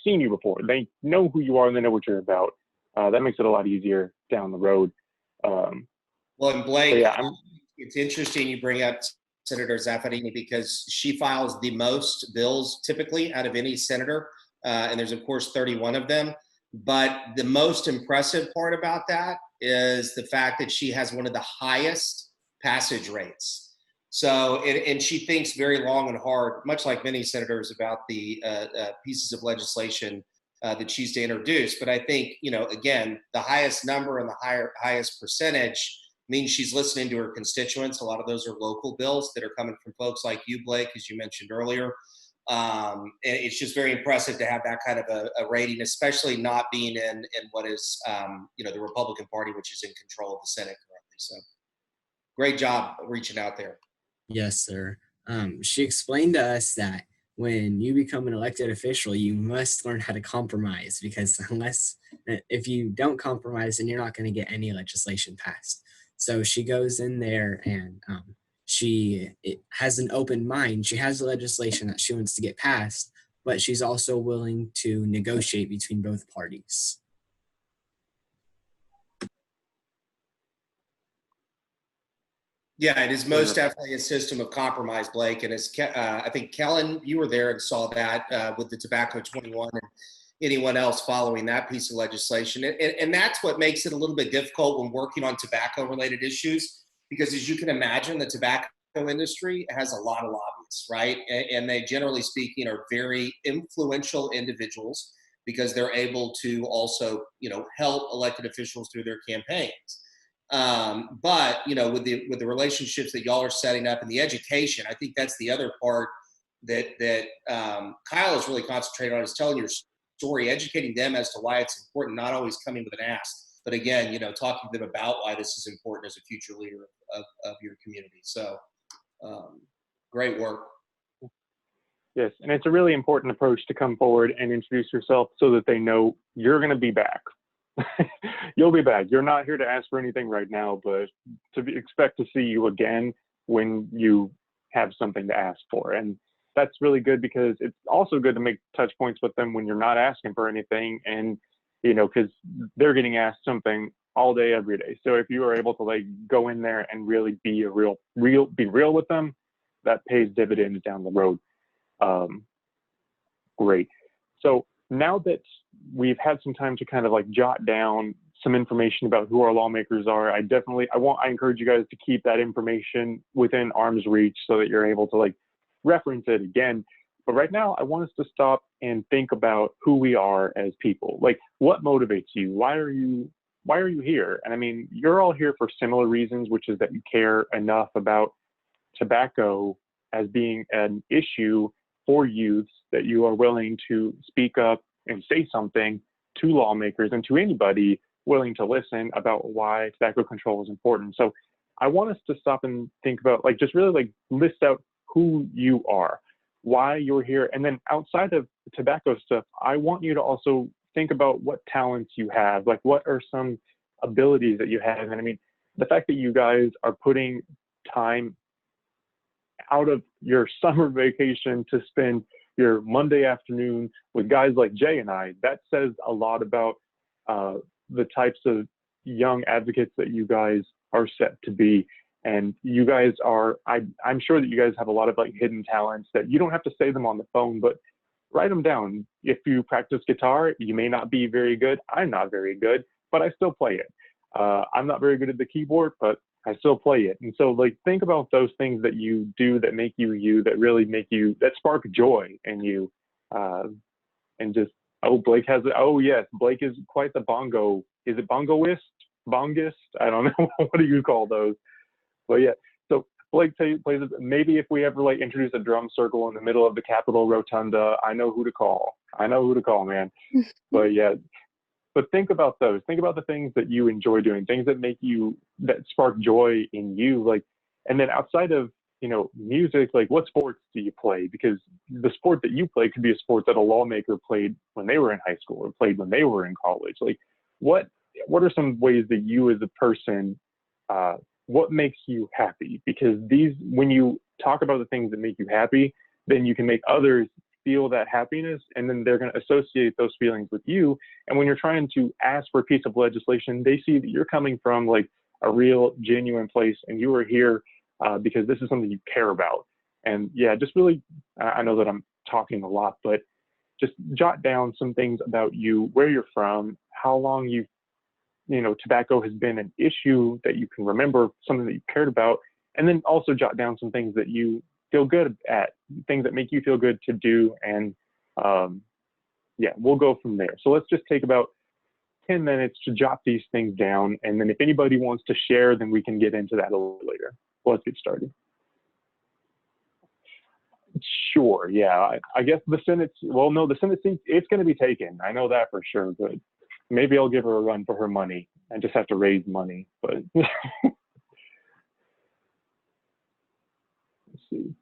seen you before. They know who you are and they know what you're about. That makes it a lot easier down the road. Well, and Blake, yeah, it's interesting you bring up Senator Zaffirini because she files the most bills typically out of any senator. And there's, of course, 31 of them. But the most impressive part about that is the fact that she has one of the highest passage rates. So, and she thinks very long and hard, much like many senators, about the pieces of legislation that she's to introduce. But I think, again, the highest number and the highest percentage means she's listening to her constituents. A lot of those are local bills that are coming from folks like you, Blake, as you mentioned earlier. And it's just very impressive to have that kind of a rating, especially not being in what is, the Republican Party, which is in control of the Senate currently. So great job reaching out there. Yes, sir. She explained to us that when you become an elected official, you must learn how to compromise, because if you don't compromise, then you're not going to get any legislation passed. So she goes in there and she has an open mind. She has the legislation that she wants to get passed, but she's also willing to negotiate between both parties. Yeah, it is most definitely a system of compromise, Blake. And as I think, Kellen, you were there and saw that with the Tobacco 21 and anyone else following that piece of legislation. And that's what makes it a little bit difficult when working on tobacco-related issues, because as you can imagine, the tobacco industry has a lot of lobbyists, right? And they, generally speaking, are very influential individuals because they're able to also, help elected officials through their campaigns. But with the relationships that y'all are setting up and the education, I think that's the other part that Kyle is really concentrated on, is telling your story, educating them as to why it's important, not always coming with an ask, but again, talking to them about why this is important as a future leader of your community. So great work. Yes, and it's a really important approach to come forward and introduce yourself so that they know you're going to be back. You'll be back. You're not here to ask for anything right now, but expect to see you again when you have something to ask for. And that's really good, because it's also good to make touch points with them when you're not asking for anything, and because they're getting asked something all day, every day. So if you are able to go in there and really be real with them, that pays dividends down the road. Great. So now that we've had some time to kind of jot down some information about who our lawmakers are, I encourage you guys to keep that information within arm's reach so that you're able to reference it again. But right now, I want us to stop and think about who we are as people. What motivates you? Why are you here? And I mean, you're all here for similar reasons, which is that you care enough about tobacco as being an issue for youths that you are willing to speak up and say something to lawmakers and to anybody willing to listen about why tobacco control is important. So I want us to stop and think about just really list out who you are, why you're here. And then outside of the tobacco stuff, I want you to also think about what talents you have. Like, what are some abilities that you have? And I mean, the fact that you guys are putting time out of your summer vacation to spend your Monday afternoon with guys like Jay and I, that says a lot about the types of young advocates that you guys are set to be. And you guys are, I'm sure that you guys have a lot of like hidden talents that you don't have to say them on the phone, but write them down. If you practice guitar, you may not be very good. I'm not very good, but I still play it. I'm not very good at the keyboard, but I still play it. And so like, think about those things that you do that make you you, that really make you, that spark joy in you. And just, oh, Blake has it. Oh yes, Blake is quite the bongo. Is it bongoist? Bongist? I don't know. What do you call those? But yeah, so Blake plays it. Maybe if we ever like introduce a drum circle in the middle of the Capitol Rotunda, I know who to call. I know who to call, man. But yeah, but think about those. Think about the things that you enjoy doing, things that make you, that spark joy in you. Like, and then outside of, you know, music, like what sports do you play? Because the sport that you play could be a sport that a lawmaker played when they were in high school or played when they were in college. Like, what are some ways that you as a person, what makes you happy? Because these, when you talk about the things that make you happy, then you can make others feel that happiness, and then they're going to associate those feelings with you. And when you're trying to ask for a piece of legislation, they see that you're coming from like a real genuine place, and you are here because this is something you care about. And yeah, just really, I know that I'm talking a lot, but just jot down some things about you, where you're from, how long you've, you know, tobacco has been an issue that you can remember, something that you cared about, and then also jot down some things that you feel good at, things that make you feel good to do. And yeah, we'll go from there. So let's just take about 10 minutes to jot these things down. And then if anybody wants to share, then we can get into that a little later. Let's get started. Sure, yeah, I guess the Senate, well, no, the Senate seat, it's going to be taken. I know that for sure, but maybe I'll give her a run for her money. I just have to raise money, but let's see.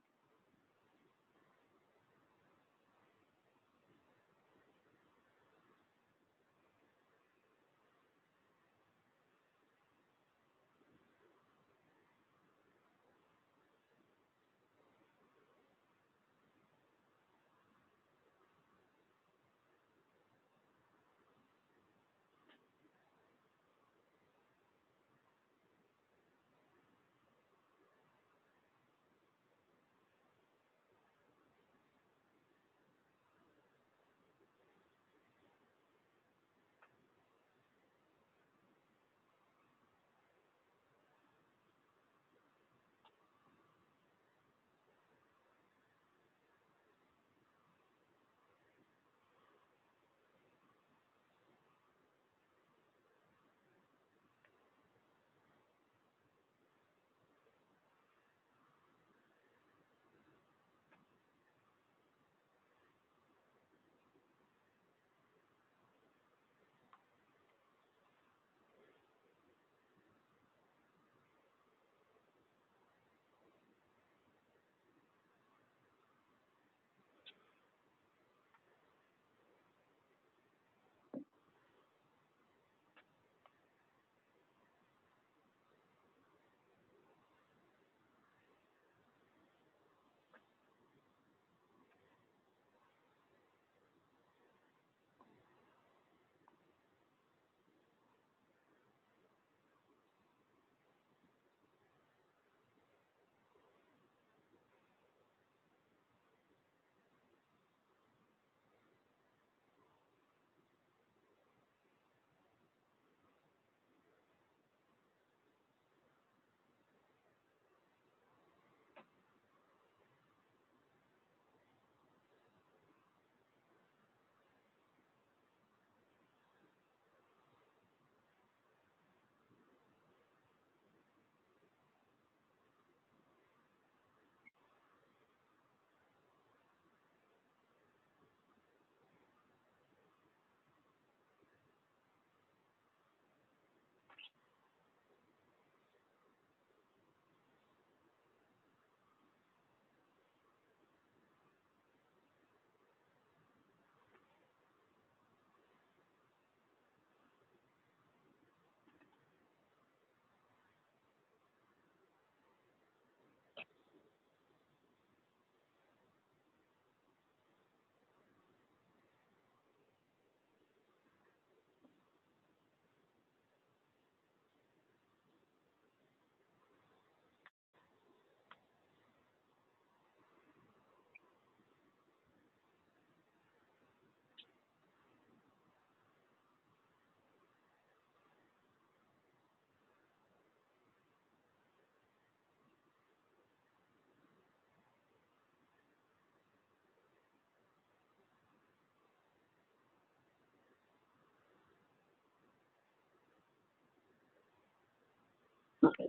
Okay.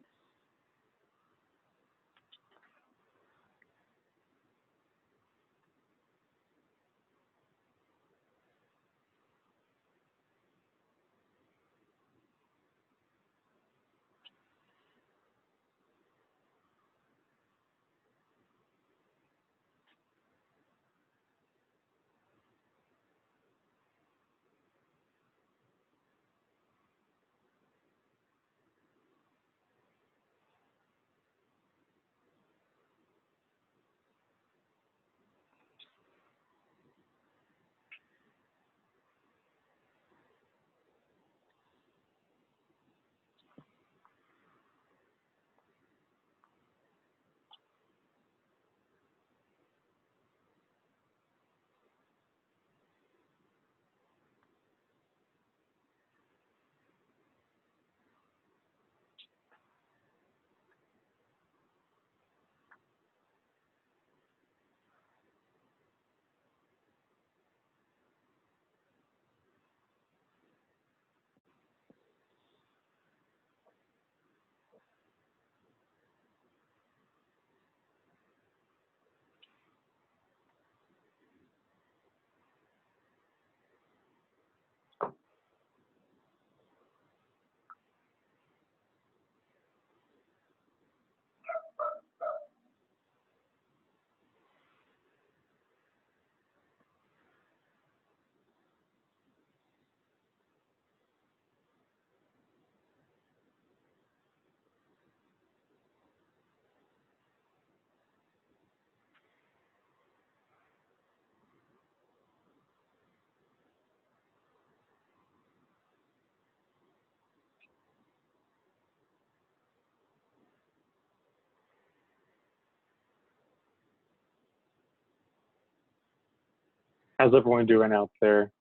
How's everyone doing out there?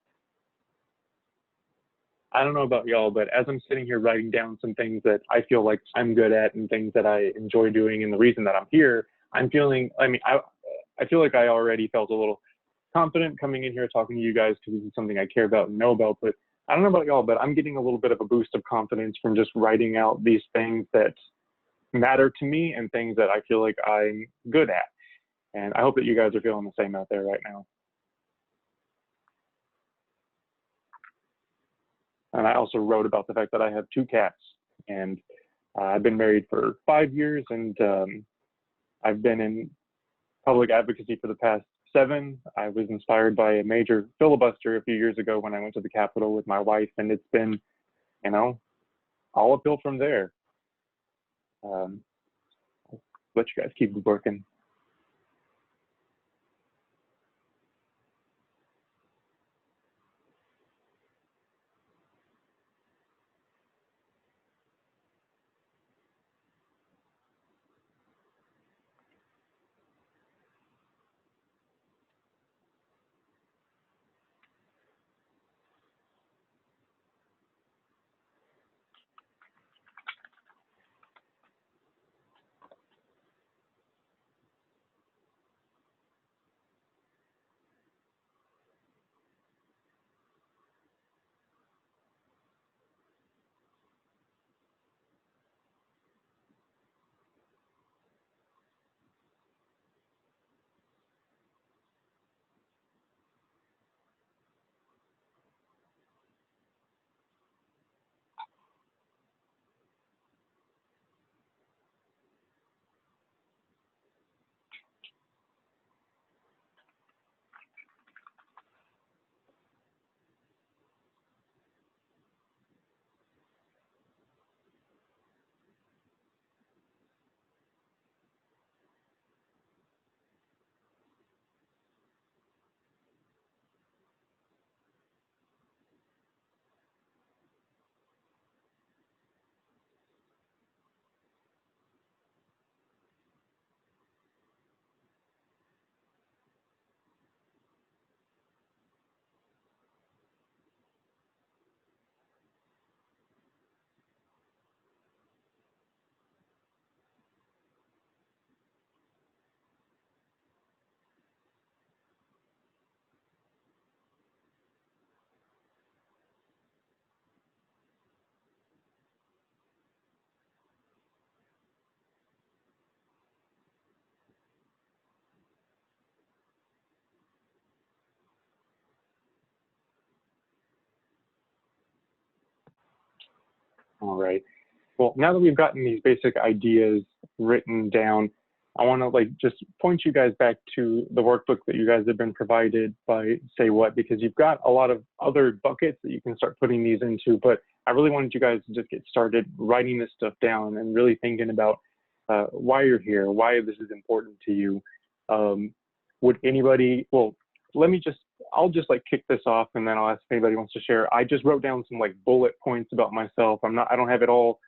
I don't know about y'all, but as I'm sitting here writing down some things that I feel like I'm good at and things that I enjoy doing and the reason that I'm here, I'm feeling, I feel like I already felt a little confident coming in here talking to you guys because this is something I care about and know about, but I don't know about y'all, but I'm getting a little bit of a boost of confidence from just writing out these things that matter to me and things that I feel like I'm good at. And I hope that you guys are feeling the same out there right now. And I also wrote about the fact that I have 2 cats, and I've been married for 5 years, and I've been in public advocacy for the past 7. I was inspired by a major filibuster a few years ago when I went to the Capitol with my wife, and it's been, you know, all uphill from there. I'll let you guys keep working. All right. Well, now that we've gotten these basic ideas written down, I want to just point you guys back to the workbook that you guys have been provided by Say What, because you've got a lot of other buckets that you can start putting these into. But I really wanted you guys to just get started writing this stuff down and really thinking about why you're here, why this is important to you. Would anybody, well, I'll just kick this off, and then I'll ask if anybody wants to share. I just wrote down some bullet points about myself. I don't have it all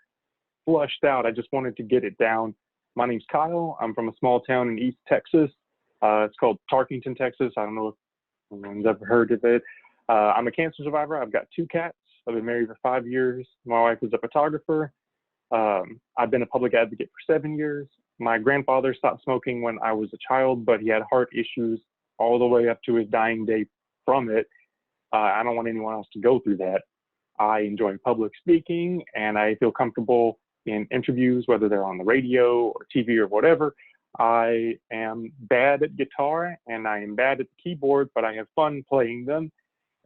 flushed out. I just wanted to get it down. My name's Kyle. I'm from a small town in East Texas. It's called Tarkington, Texas. I don't know if anyone's ever heard of it. I'm a cancer survivor. I've got 2 cats. I've been married for 5 years. My wife is a photographer. I've been a public advocate for 7 years. My grandfather stopped smoking when I was a child, but he had heart issues all the way up to his dying day from it. I don't want anyone else to go through that. I enjoy public speaking, and I feel comfortable in interviews, whether they're on the radio or TV or whatever. I am bad at guitar and I am bad at the keyboard, but I have fun playing them.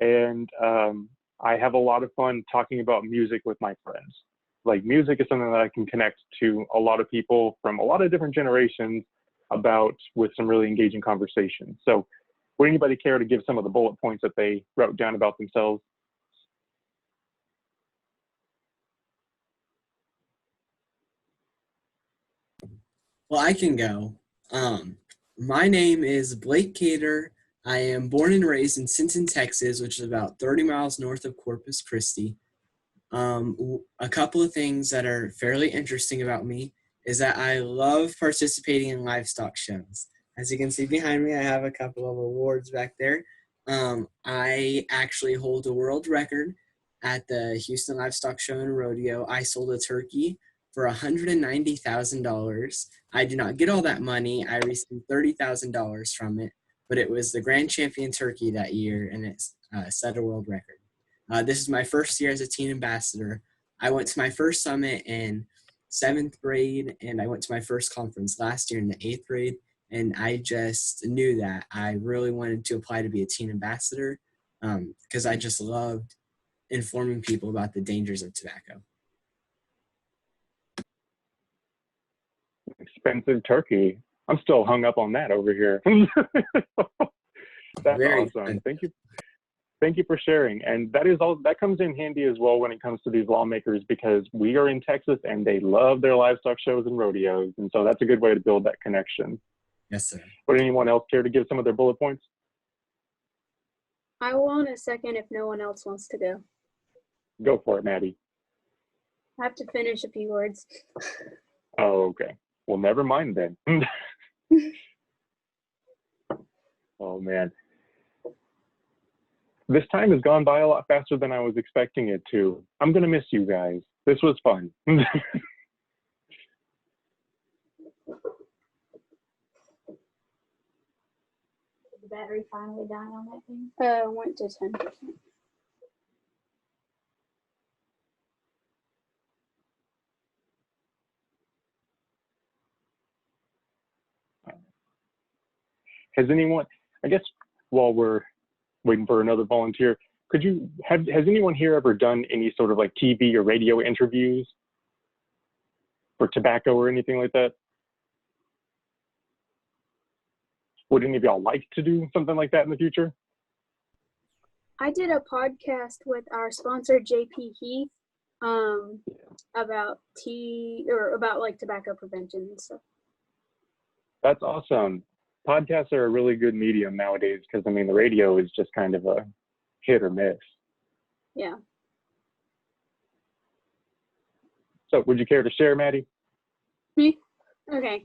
And I have a lot of fun talking about music with my friends. Music is something that I can connect to a lot of people from a lot of different generations about with some really engaging conversations. So would anybody care to give some of the bullet points that they wrote down about themselves? Well, I can go. My name is Blake Cater. I am born and raised in Sinton, Texas, which is about 30 miles north of Corpus Christi. A couple of things that are fairly interesting about me is that I love participating in livestock shows. As you can see behind me, I have a couple of awards back there. I actually hold a world record at the Houston Livestock Show and Rodeo. I sold a turkey for $190,000. I did not get all that money. I received $30,000 from it, but it was the grand champion turkey that year, and it set a world record. This is my first year as a teen ambassador. I went to my first summit in 7th grade, and I went to my first conference last year in the 8th grade, and I just knew that I really wanted to apply to be a teen ambassador because I just loved informing people about the dangers of tobacco. Expensive turkey. I'm still hung up on that over here. That's Very awesome. fun. Thank you. Thank you for sharing. And that comes in handy as well when it comes to these lawmakers, because we are in Texas and they love their livestock shows and rodeos. And so that's a good way to build that connection. Yes, sir. Would anyone else care to give some of their bullet points? I will in a second if no one else wants to go. Go for it, Maddie. I have to finish a few words. Oh, okay. Well, never mind then. Oh, man. This time has gone by a lot faster than I was expecting it to. I'm going to miss you guys. This was fun. Did the battery finally die on that thing? Went to 10%. Has anyone, I guess while we're waiting for another volunteer, has anyone here ever done any sort of TV or radio interviews for tobacco or anything like that? Would any of y'all like to do something like that in the future? I did a podcast with our sponsor JP Heath about tobacco prevention and stuff. That's awesome. Podcasts are a really good medium nowadays because the radio is just kind of a hit or miss. Yeah. So would you care to share, Maddie? Me? Okay.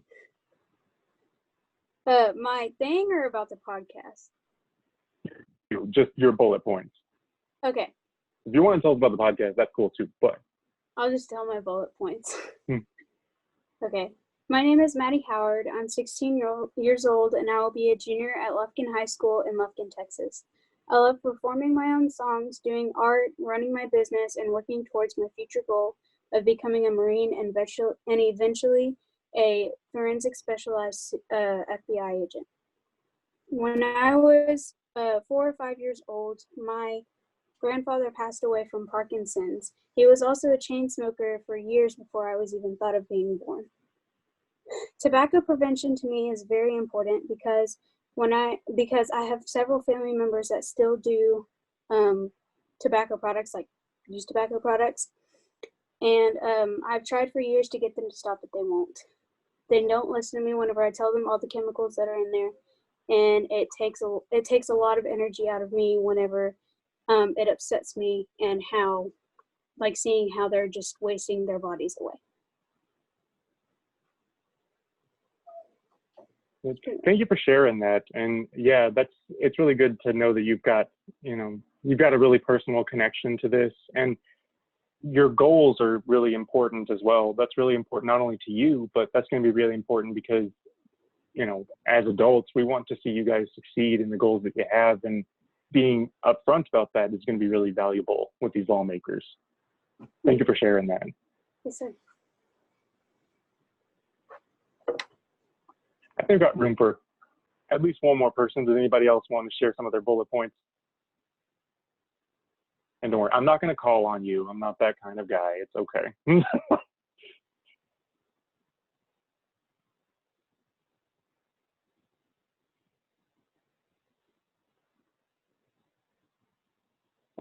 My thing or about the podcast? Just your bullet points. Okay. If you want to tell us about the podcast, that's cool too, but. I'll just tell my bullet points. Okay. My name is Maddie Howard. I'm 16 years old, and I will be a junior at Lufkin High School in Lufkin, Texas. I love performing my own songs, doing art, running my business, and working towards my future goal of becoming a Marine and eventually a forensic specialized FBI agent. When I was 4 or 5 years old, my grandfather passed away from Parkinson's. He was also a chain smoker for years before I was even thought of being born. Tobacco prevention to me is very important because I have several family members that still do tobacco products, like use tobacco products, and I've tried for years to get them to stop, but they won't. They don't listen to me whenever I tell them all the chemicals that are in there, and it takes a lot of energy out of me whenever it upsets me, and how, like, seeing how they're just wasting their bodies away. Thank you for sharing that. And yeah, it's really good to know that you've got a really personal connection to this, and your goals are really important as well. That's really important not only to you, but that's going to be really important because, as adults, we want to see you guys succeed in the goals that you have, and being upfront about that is going to be really valuable with these lawmakers. Thank you for sharing that. Yes, sir. I think we've got room for at least one more person. Does anybody else want to share some of their bullet points? And don't worry, I'm not going to call on you. I'm not that kind of guy. It's okay.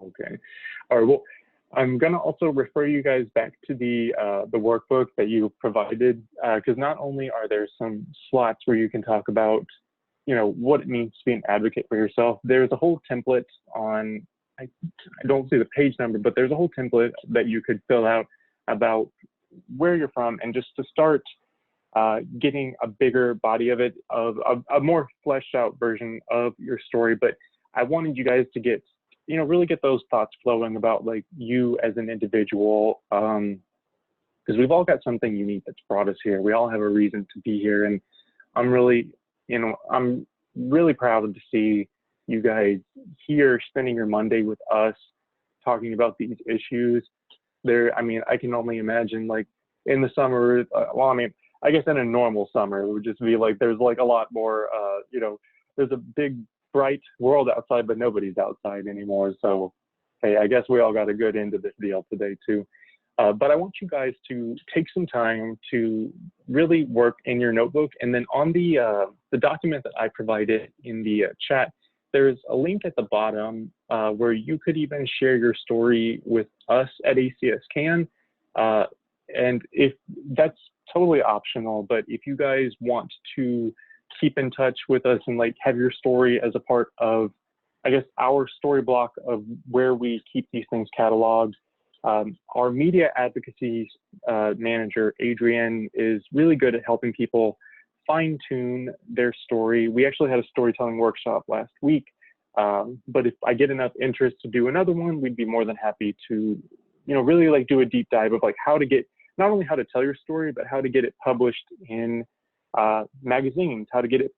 Okay. All right. Well, I'm going to also refer you guys back to the workbook that you provided, because not only are there some slots where you can talk about, what it means to be an advocate for yourself. There's a whole template on, I don't see the page number, but there's a whole template that you could fill out about where you're from, and just to start getting a bigger body of it, of a more fleshed out version of your story. But I wanted you guys to get, really get those thoughts flowing about like you as an individual, because we've all got something unique that's brought us here. We all have a reason to be here, and I'm really proud to see you guys here spending your Monday with us talking about these issues. I can only imagine, like, in the summer, I guess in a normal summer, it would just be like, there's like a lot more, there's a big, bright world outside, but nobody's outside anymore. So, hey, I guess we all got a good end of this deal today too. But I want you guys to take some time to really work in your notebook. And then on the document that I provided in the chat, there's a link at the bottom where you could even share your story with us at ACS CAN. And if that's totally optional, but if you guys want to keep in touch with us and like have your story as a part of, I guess, our story block of where we keep these things cataloged, our media advocacy manager, Adrienne, is really good at helping people fine tune their story. We actually had a storytelling workshop last week, but if I get enough interest to do another one, we'd be more than happy to, really like do a deep dive of like how to get, not only how to tell your story, but how to get it published in magazines, how to get it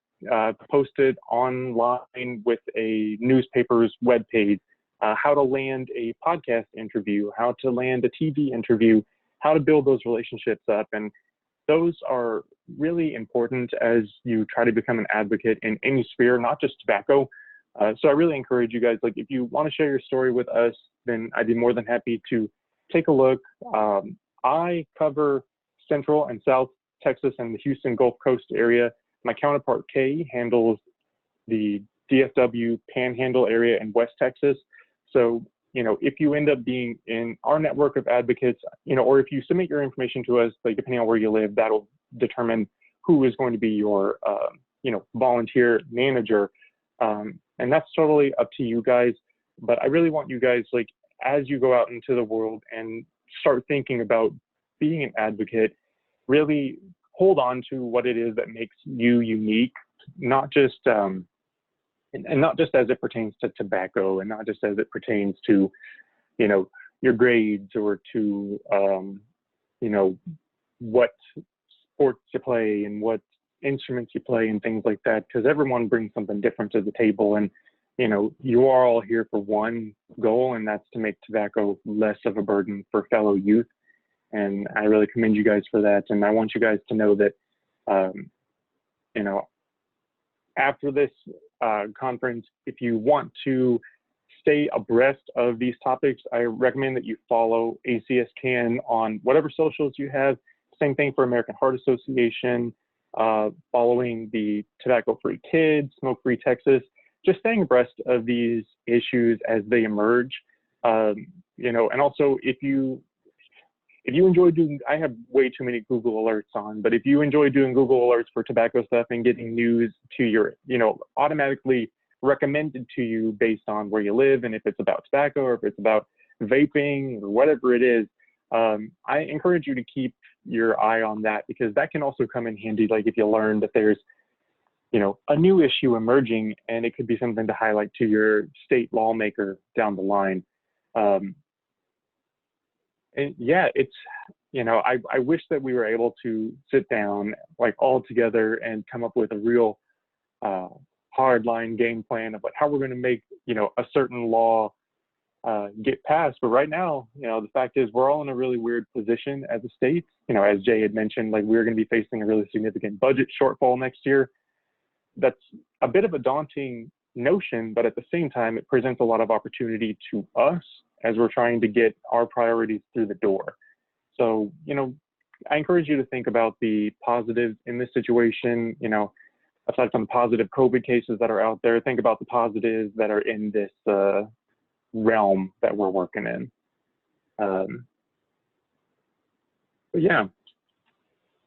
posted online with a newspaper's webpage, how to land a podcast interview, how to land a TV interview, how to build those relationships up. And those are really important as you try to become an advocate in any sphere, not just tobacco. So I really encourage you guys, like, if you want to share your story with us, then I'd be more than happy to take a look. I cover Central and South Texas and the Houston Gulf Coast area. My counterpart, Kay, handles the DFW Panhandle area in West Texas. So, if you end up being in our network of advocates, or if you submit your information to us, like depending on where you live, that'll determine who is going to be your, volunteer manager. And that's totally up to you guys. But I really want you guys, like, as you go out into the world and start thinking about being an advocate, really hold on to what it is that makes you unique, not just, and not just as it pertains to tobacco, and not just as it pertains to, your grades, or to, what sports you play and what instruments you play and things like that, because everyone brings something different to the table. And, you are all here for one goal, and that's to make tobacco less of a burden for fellow youth. And I really commend you guys for that. And I want you guys to know that, after this conference, if you want to stay abreast of these topics, I recommend that you follow ACS CAN on whatever socials you have. Same thing for American Heart Association, following the Tobacco Free Kids, Smoke Free Texas, just staying abreast of these issues as they emerge. You know, and also if you enjoy doing, I have way too many Google alerts on, but if you enjoy doing Google alerts for tobacco stuff and getting news to your, you know, automatically recommended to you based on where you live, and if it's about tobacco or if it's about vaping or whatever it is, I encourage you to keep your eye on that, because that can also come in handy. Like if you learn that there's, you know, a new issue emerging, and it could be something to highlight to your state lawmaker down the line. And yeah, it's, you know, I wish that we were able to sit down like all together and come up with a real hardline game plan of like how we're going to make, you know, a certain law get passed. But right now, you know, the fact is we're all in a really weird position as a state. You know, as Jay had mentioned, like we're going to be facing a really significant budget shortfall next year. That's a bit of a daunting notion, but at the same time, it presents a lot of opportunity to us as we're trying to get our priorities through the door. So, you know, I encourage you to think about the positives in this situation. You know, aside from the positive COVID cases that are out there, think about the positives that are in this realm that we're working in. But yeah,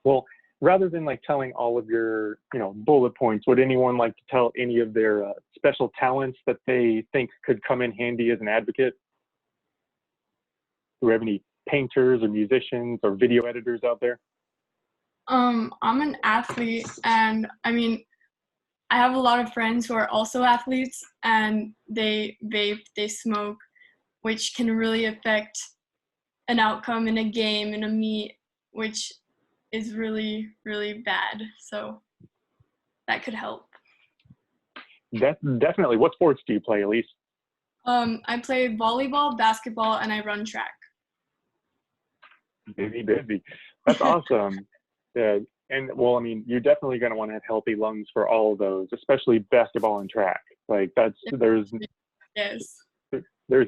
well, rather than like telling all of your, you know, bullet points, would anyone like to tell any of their special talents that they think could come in handy as an advocate? Do we have any painters or musicians or video editors out there? I'm an athlete, and I mean, I have a lot of friends who are also athletes, and they vape, they smoke, which can really affect an outcome in a game, in a meet, which is really, really bad. So that could help. Definitely. What sports do you play, Elise? I play volleyball, basketball, and I run track. Busy. That's awesome. Yeah. And well, I mean, you're definitely going to want to have healthy lungs for all of those, especially basketball and track. Like there's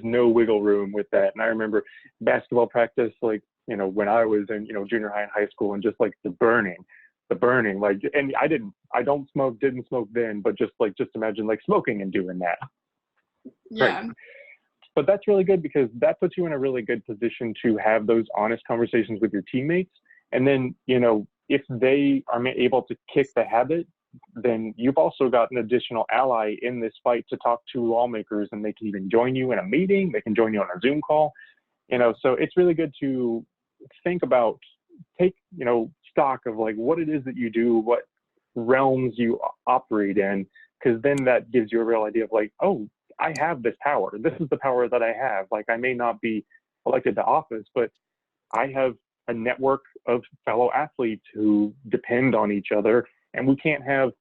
no wiggle room with that. And I remember basketball practice, like, you know, when I was in, you know, junior high and high school, and just like the burning, like, and didn't smoke then, but just imagine like smoking and doing that. Yeah. Right. But that's really good, because that puts you in a really good position to have those honest conversations with your teammates. And then, you know, if they are able to kick the habit, then you've also got an additional ally in this fight to talk to lawmakers, and they can even join you in a meeting. They can join you on a Zoom call, you know. So it's really good to think about, take, you know, stock of like what it is that you do, what realms you operate in, because then that gives you a real idea of like, oh, I have this power. This is the power that I have. Like, I may not be elected to office, but I have a network of fellow athletes who depend on each other, and we can't have,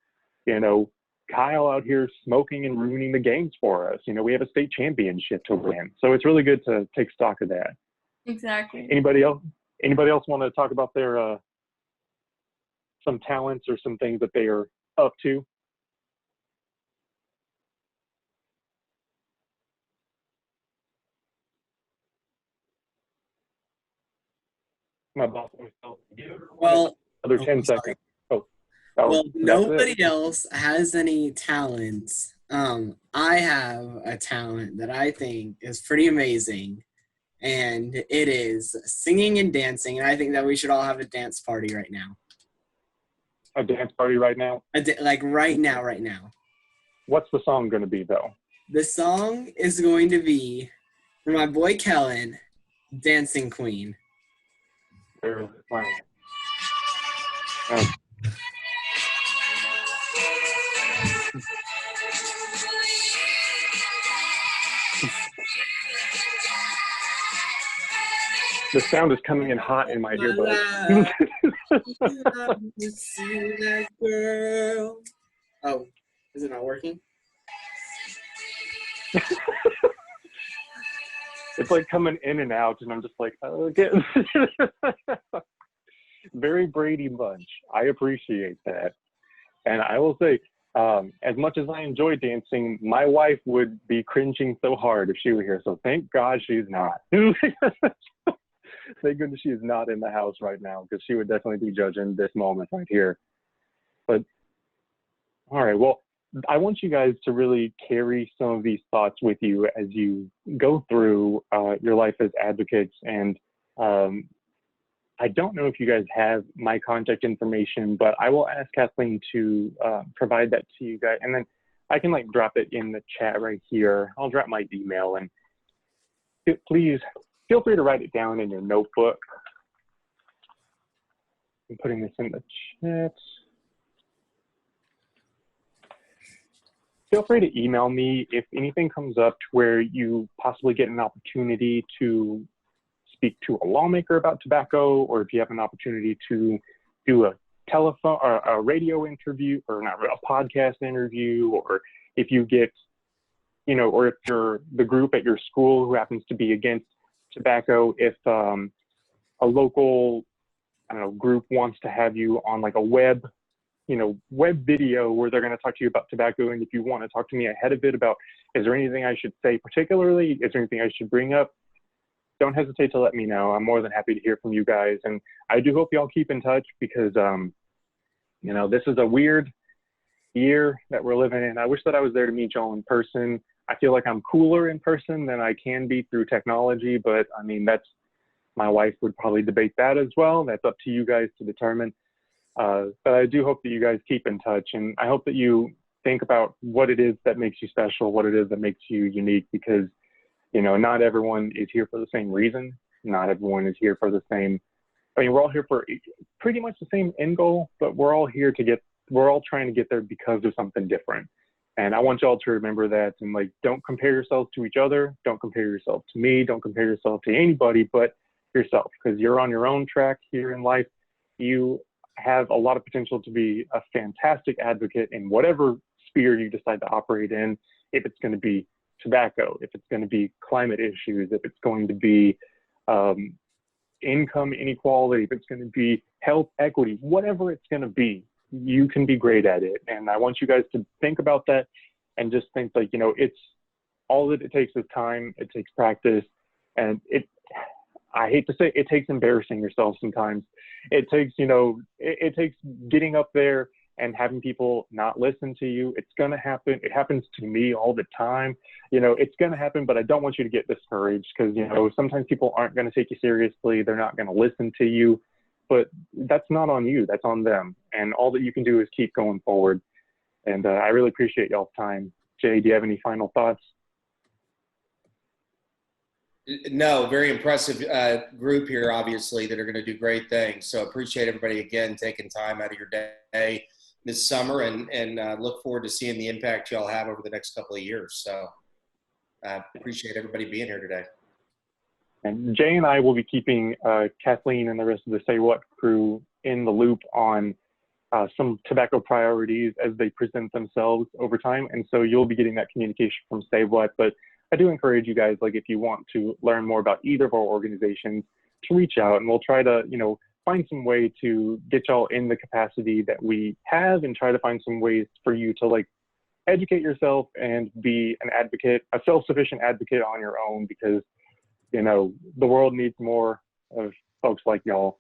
you know, Kyle out here smoking and ruining the games for us. You know, we have a state championship to win. So it's really good to take stock of that. Exactly. Anybody else want to talk about their some talents or some things that they are up to? My boss always tells me, Well, another 10 seconds. Oh, well, nobody else has any talents. I have a talent that I think is pretty amazing, and it is singing and dancing. And I think that we should all have a dance party right now. A dance party right now? Like right now. What's the song going to be, though? The song is going to be, for my boy Kellen, Dancing Queen. Oh. The sound is coming in hot in my earbuds. See that girl. Oh, is it not working? It's like coming in and out, and I'm just like, oh, okay. Very Brady Bunch. I appreciate that. And I will say, As much as I enjoy dancing, my wife would be cringing so hard if she were here. So thank God she's not. Thank goodness she is not in the house right now, because she would definitely be judging this moment right here. But all right, well, I want you guys to really carry some of these thoughts with you as you go through your life as advocates. And I don't know if you guys have my contact information, but I will ask Kathleen to provide that to you guys. And then I can like drop it in the chat right here. I'll drop my email, and please feel free to write it down in your notebook. I'm putting this in the chat. Feel free to email me if anything comes up to where you possibly get an opportunity to speak to a lawmaker about tobacco, or if you have an opportunity to do a telephone or a radio interview, or not a podcast interview, or if you get, you know, or if you're the group at your school who happens to be against tobacco, if a local, I don't know, group wants to have you on like a web video where they're going to talk to you about tobacco, and if you want to talk to me ahead of it about, is there anything I should say particularly, is there anything I should bring up, don't hesitate to let me know. I'm more than happy to hear from you guys. And I do hope y'all keep in touch, because, you know, this is a weird year that we're living in. I wish that I was there to meet y'all in person. I feel like I'm cooler in person than I can be through technology, but I mean, my wife would probably debate that as well. That's up to you guys to determine. But I do hope that you guys keep in touch, and I hope that you think about what it is that makes you special, what it is that makes you unique, because, you know, not everyone is here for the same reason. Not everyone is here for the same, I mean, we're all here for pretty much the same end goal, but we're all trying to get there because of something different. And I want y'all to remember that, and like, don't compare yourselves to each other. Don't compare yourself to me. Don't compare yourself to anybody but yourself, because you're on your own track here in life. You have a lot of potential to be a fantastic advocate in whatever sphere you decide to operate in. If it's going to be tobacco, if it's going to be climate issues, if it's going to be income inequality, if it's going to be health equity, whatever it's going to be, you can be great at it. And I want you guys to think about that, and just think like, you know, it's all that it takes is time, it takes practice, and I hate to say it takes embarrassing yourself sometimes. It takes, you know, it takes getting up there and having people not listen to you. It's going to happen. It happens to me all the time. You know, it's going to happen, but I don't want you to get discouraged, because, you know, sometimes people aren't going to take you seriously. They're not going to listen to you, but that's not on you. That's on them. And all that you can do is keep going forward. And I really appreciate y'all's time. Jay, do you have any final thoughts? No, very impressive group here, obviously, that are going to do great things. So appreciate everybody, again, taking time out of your day this summer, and look forward to seeing the impact y'all have over the next couple of years. So I appreciate everybody being here today. And Jay and I will be keeping Kathleen and the rest of the Say What crew in the loop on some tobacco priorities as they present themselves over time. And so you'll be getting that communication from Say What. But I do encourage you guys, like, if you want to learn more about either of our organizations, to reach out, and we'll try to, you know, find some way to get y'all in the capacity that we have, and try to find some ways for you to like educate yourself and be an advocate, a self-sufficient advocate on your own, because, you know, the world needs more of folks like y'all.